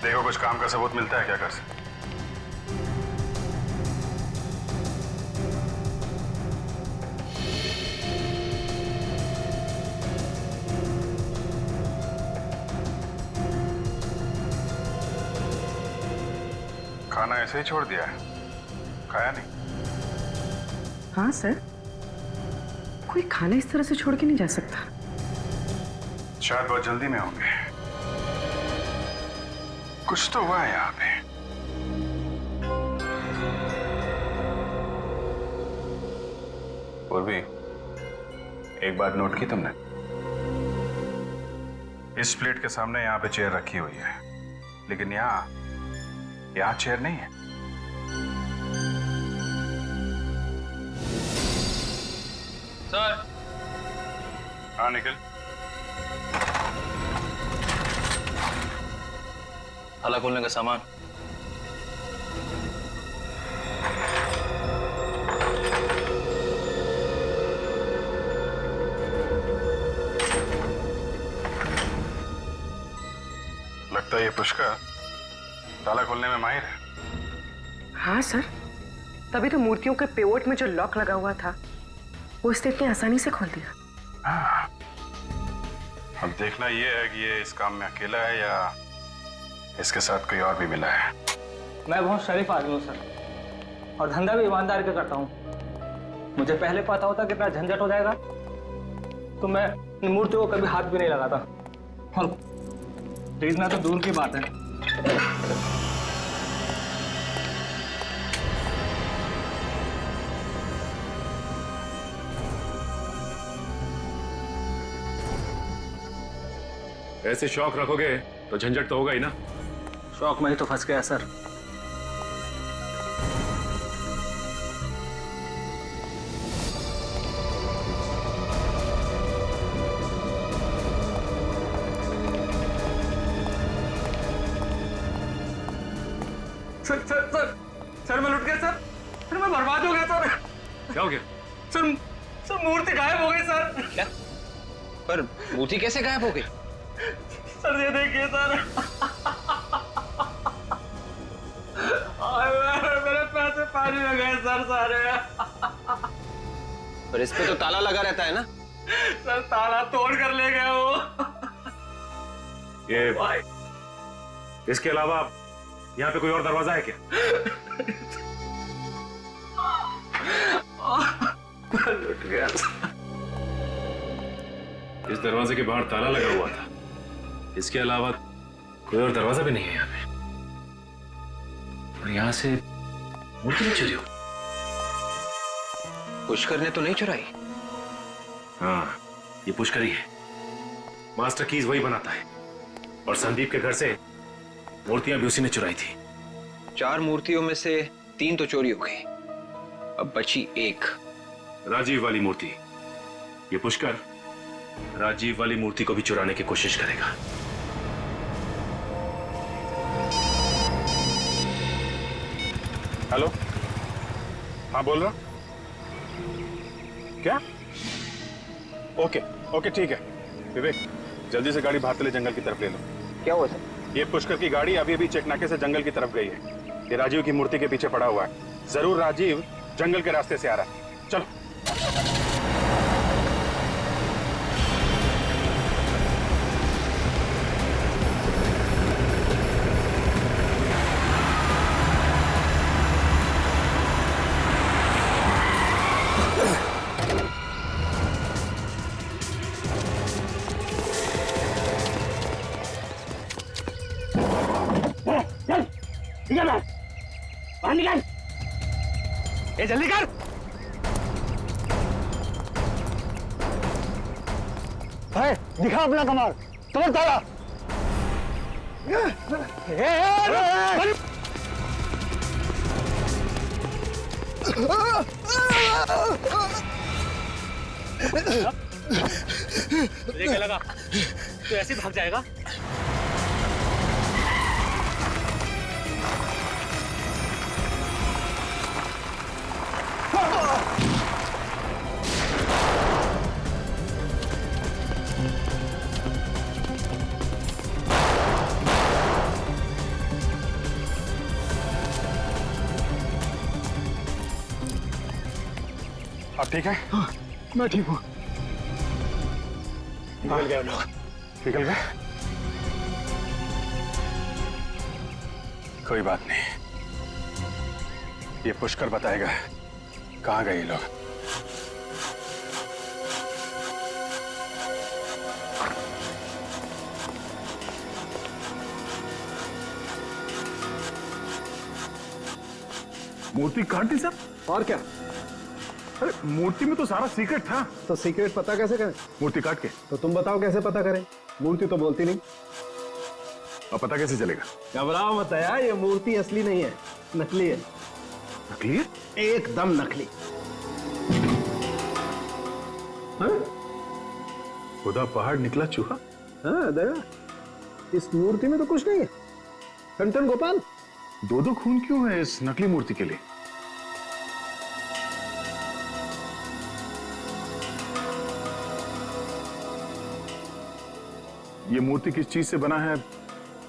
देखो कुछ काम का सबूत मिलता है क्या घर से? खाना ऐसे ही छोड़ दिया है, खाया नहीं? हाँ सर, कोई खाना इस तरह से छोड़ के नहीं जा सकता। शायद बहुत जल्दी में होंगे। कुछ तो हुआ है यहाँ पे। पूर्वी, एक बात नोट की तुमने? इस प्लेट के सामने यहाँ पे चेयर रखी हुई है, लेकिन यहाँ चेयर नहीं है। सर। हाँ निखिल। ताला खोलने का सामान। लगता है ये पुष्कर ताला खोलने में माहिर है। हाँ सर, तभी तो मूर्तियों के पेवोट में जो लॉक लगा हुआ था वो इसने इतनी आसानी से खोल दिया। हाँ। अब देखना ये है कि ये इस काम में अकेला है या इसके साथ कोई और भी मिला है। मैं बहुत शरीफ आदमी हूँ सर, और धंधा भी ईमानदारी का करता हूँ। मुझे पहले पता होता कि इतना झंझट हो जाएगा तो मैं इन मूर्तियों को कभी हाथ भी नहीं लगाता, और खरीदना तो दूर की बात है। ऐसे शौक रखोगे तो झंझट तो होगा ही ना। शौक में ही तो फंस गया सर। सर मैं लुट गया सर मैं बर्बाद हो गया सर। क्या हो गया? सर मूर्ति गायब हो गई सर। क्या? पर मूर्ति कैसे गायब हो गई? सर ये देखिए सर, मेरे पैसे पानी में गए सर सारे। पर इस पे तो ताला लगा रहता है ना? सर ताला तोड़ कर ले गए वो। ये इसके अलावा यहाँ पे कोई और दरवाजा है क्या? लुट गया। इस दरवाजे के बाहर ताला लगा हुआ था, इसके अलावा कोई और दरवाजा भी नहीं है यहाँ पे। और यहाँ से मूर्ति नहीं चुरी हो? पुष्कर ने तो नहीं चुराई? हाँ, ये पुष्कर ही है। मास्टर कीज वही बनाता है, और संदीप के घर से मूर्तियां भी उसी ने चुराई थी। 4 मूर्तियों में से 3 तो चोरी हो गई, अब बची 1। राजीव वाली मूर्ति। ये पुष्कर राजीव वाली मूर्ति को भी चुराने की कोशिश करेगा। हेलो, हाँ बोल रहा। क्या? ओके ठीक है। विवेक, जल्दी से गाड़ी भातले जंगल की तरफ ले लो। क्या हुआ सर? ये पुष्कर की गाड़ी अभी चेकनाके से जंगल की तरफ गई है। ये राजीव की मूर्ति के पीछे पड़ा हुआ है। जरूर राजीव जंगल के रास्ते से आ रहा है। चलो। निकल बाहर निकल। ए जल्दी कर। है, दिखा अपना कमाल, तोड़ ताला। तुझे क्या लगा तू ऐसे ही भाग जाएगा? आप ठीक है? हाँ, मैं ठीक हूँ। निकल गए लोग। निकल गए? कोई बात नहीं, ये पुष्कर बताएगा कहाँ गए ये लोग। मूर्ति काट दी सर? और क्या? अरे मूर्ति में तो सारा सीक्रेट था। तो सीक्रेट पता कैसे करें? मूर्ति काट के। तो तुम बताओ कैसे पता करें? मूर्ति तो बोलती नहीं। अब पता कैसे चलेगा? घबराओ मत यार, ये मूर्ति असली नहीं है, नकली है। नकली है? एकदम नकली। खुदा पहाड़ निकला चूहा। हाँ दया, इस मूर्ति में तो कुछ नहीं है। टन गोपाल, दो खून क्यों है इस नकली मूर्ति के लिए? ये मूर्ति किस चीज से बना है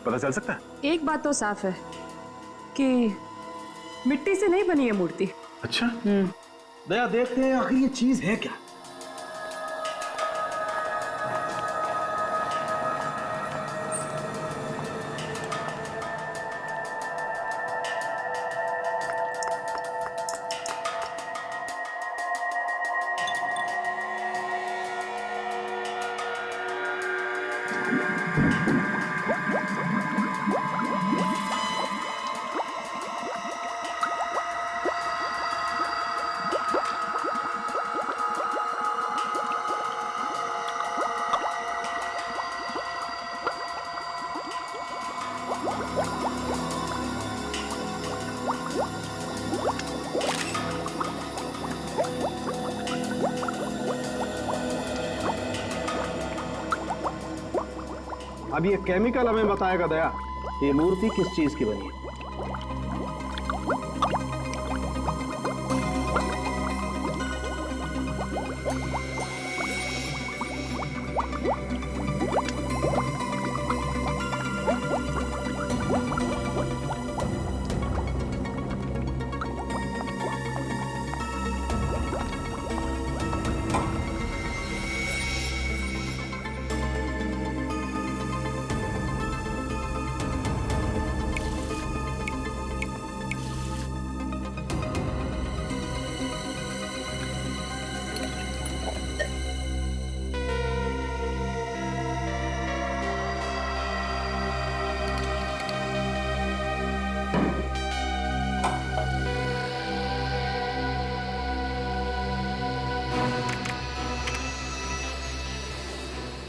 पता चल सकता है? एक बात तो साफ है कि मिट्टी से नहीं बनी है मूर्ति। अच्छा। दया देखते हैं आखिर ये चीज है क्या। अब ये केमिकल हमें बताएगा दया, ये मूर्ति किस चीज की बनी है।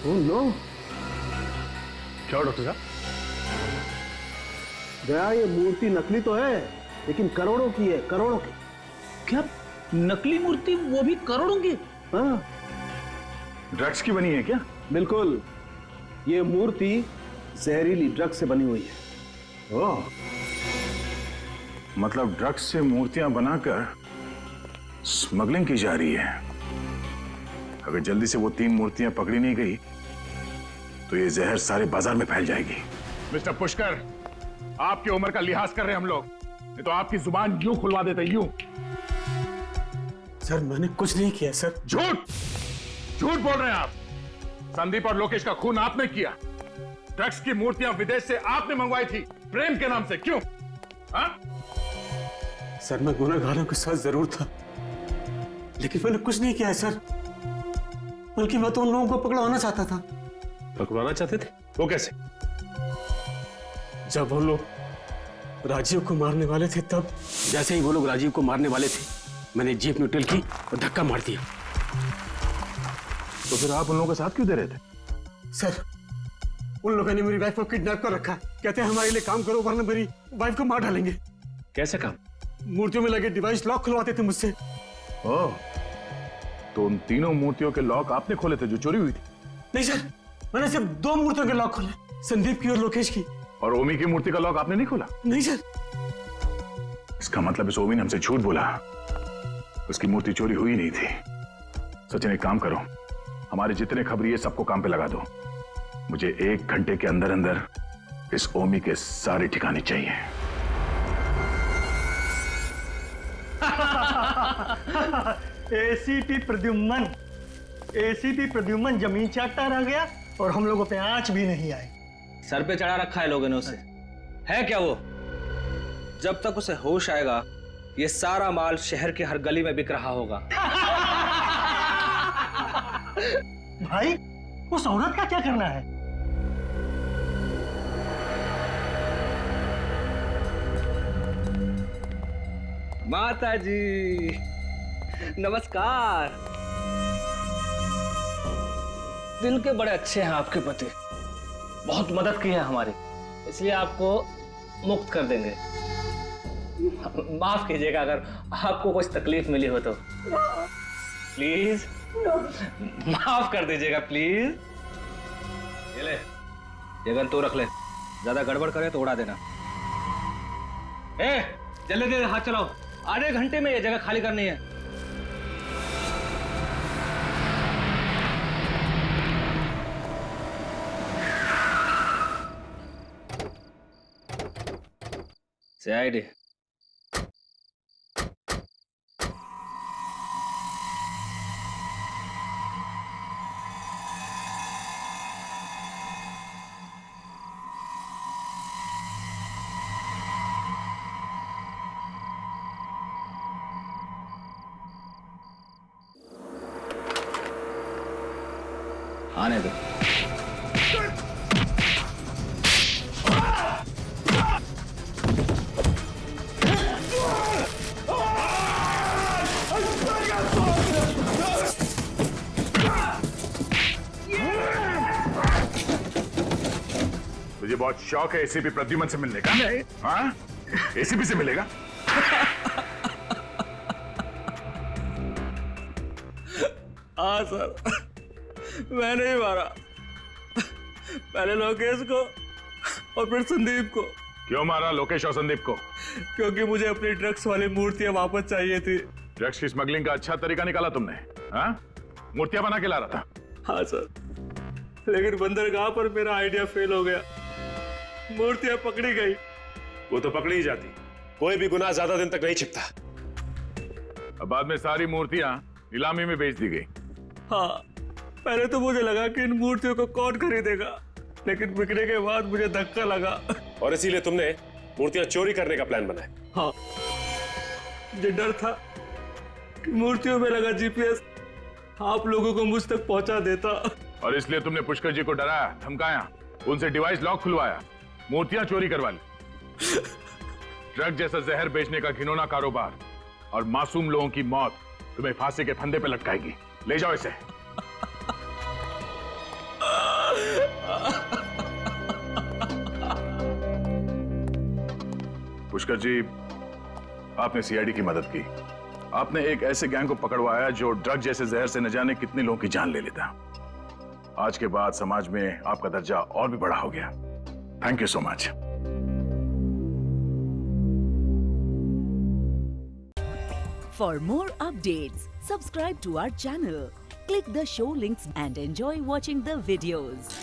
ओह नो, क्या डॉक्टर साहब? दया ये मूर्ति नकली तो है, लेकिन करोड़ों की है, करोड़ों की। क्या नकली मूर्ति, वो भी करोड़ों की? हाँ, ड्रग्स की बनी है क्या? बिल्कुल, ये मूर्ति जहरीली ड्रग्स से बनी हुई है। ओह, मतलब ड्रग्स से मूर्तियां बनाकर स्मगलिंग की जा रही है। अगर जल्दी से वो 3 मूर्तियां पकड़ी नहीं गई तो ये जहर सारे बाजार में फैल जाएगी। मिस्टर पुष्कर, आपकी उम्र का लिहाज कर रहे हैं हम लोग, नहीं तो आपकी जुबान यूं खुलवा देते, यूं। सर मैंने कुछ नहीं किया सर। झूठ झूठ बोल रहे हैं आप। संदीप और लोकेश का खून आपने किया। ड्रग्स की मूर्तियां विदेश से आपने मंगवाई थी, प्रेम के नाम से, क्यों? हाँ? सर मैं गुनहगारों के साथ जरूर था, लेकिन मैंने कुछ नहीं किया है सर। बल्कि मैं तो उन लोगों को पकड़वाना चाहता था। पकड़वाना चाहते थे? वो कैसे? जब वो लोग राजीव को मारने वाले थे तब? जैसे ही वो लोग राजीव को मारने वाले थे, मैंने जीप न्यूट्रल की और धक्का मार दिया। तो फिर आप उन लोगों के साथ क्यों दे रहे थे? सर, उन लोगों ने मेरी वाइफ को किडनैप कर रखा। कहते हैं हमारे लिए काम करो वरना मेरी वाइफ को मार डालेंगे। कैसे काम? मूर्तियों में लगे डिवाइस लॉक खुलवाते थे मुझसे। ओह, तो उन तीनों मूर्तियों के लॉक आपने खोले थे जो चोरी हुई थी? नहीं सर, मैंने सिर्फ 2 मूर्तियों के लॉक खोले, संदीप की और लोकेश की। और ओमी की मूर्ति का लॉक आपने नहीं खोला? नहीं सर। इसका मतलब इस ओमी ने हमसे झूठ बोला, उसकी मूर्ति चोरी हुई नहीं थी। सचिन, एक काम करो, हमारे जितने खबरी है सबको काम पे लगा दो। मुझे 1 घंटे के अंदर अंदर इस ओमी के सारे ठिकाने चाहिए। एसीपी प्रद्युम्न जमीन चाटता रह गया और हम लोगों पे आंच भी नहीं आई। सर पे चढ़ा रखा है लोगों ने उसे। है क्या वो? जब तक उसे होश आएगा ये सारा माल शहर के हर गली में बिक रहा होगा। भाई, उस औरत का क्या करना है? माता जी नमस्कार। दिल के बड़े अच्छे हैं आपके पति, बहुत मदद की है हमारी, इसलिए आपको मुक्त कर देंगे। माफ कीजिएगा अगर आपको कुछ तकलीफ मिली हो तो। प्लीज माफ कर दीजिएगा प्लीज। ये ले, ये गन तू रख ले, ज्यादा गड़बड़ करे तो उड़ा देना। जल्दी जल्दी हाथ चलाओ, आधे घंटे में ये जगह खाली करनी है। CID आने दो। मुझे बहुत शौक है एसीपी प्रद्युम्न से मिलने का। हाँ, एसीपी से मिलेगा? हाँ सर, मैंने ही मारा, पहले लोकेश को और फिर संदीप को। क्यों मारा लोकेश और संदीप को? क्योंकि मुझे अपनी ड्रग्स वाली मूर्तियां वापस चाहिए थी। ड्रग्स की स्मगलिंग का अच्छा तरीका निकाला तुमने। हाँ, मूर्तियां बना के ला रहा था। हाँ सर, लेकिन बंदरगाह पर मेरा आइडिया फेल हो गया, मूर्तियां पकड़ी गई। वो तो पकड़ी ही जाती, कोई भी गुनाह ज्यादा दिन तक नहीं छिपता। अब बाद में सारी मूर्तियां नीलामी में बेच दी गई। हाँ, पहले तो मुझे लगा कि इन मूर्तियों को कौन खरीदेगा, लेकिन बिकने के बाद मुझे धक्का लगा और इसीलिए तुमने मूर्तियां चोरी करने का प्लान बनाया। हाँ, मुझे डर था कि मूर्तियों में लगा GPS आप लोगों को मुझ तक पहुंचा देता। और इसलिए तुमने पुष्कर जी को डराया, धमकाया, उनसे डिवाइस लॉक खुलवाया, मूर्तियां चोरी करवा ली। ड्रग जैसा जहर बेचने का घिनौना कारोबार और मासूम लोगों की मौत तुम्हें फांसी के फंदे पे लटकाएगी। ले जाओ इसे। पुष्कर जी, आपने सीआईडी की मदद की, आपने एक ऐसे गैंग को पकड़वाया जो ड्रग जैसे जहर से न जाने कितने लोगों की जान ले लेता। आज के बाद समाज में आपका दर्जा और भी बड़ा हो गया। Thank you so much. For more updates, subscribe to our channel, click the show links and enjoy watching the videos.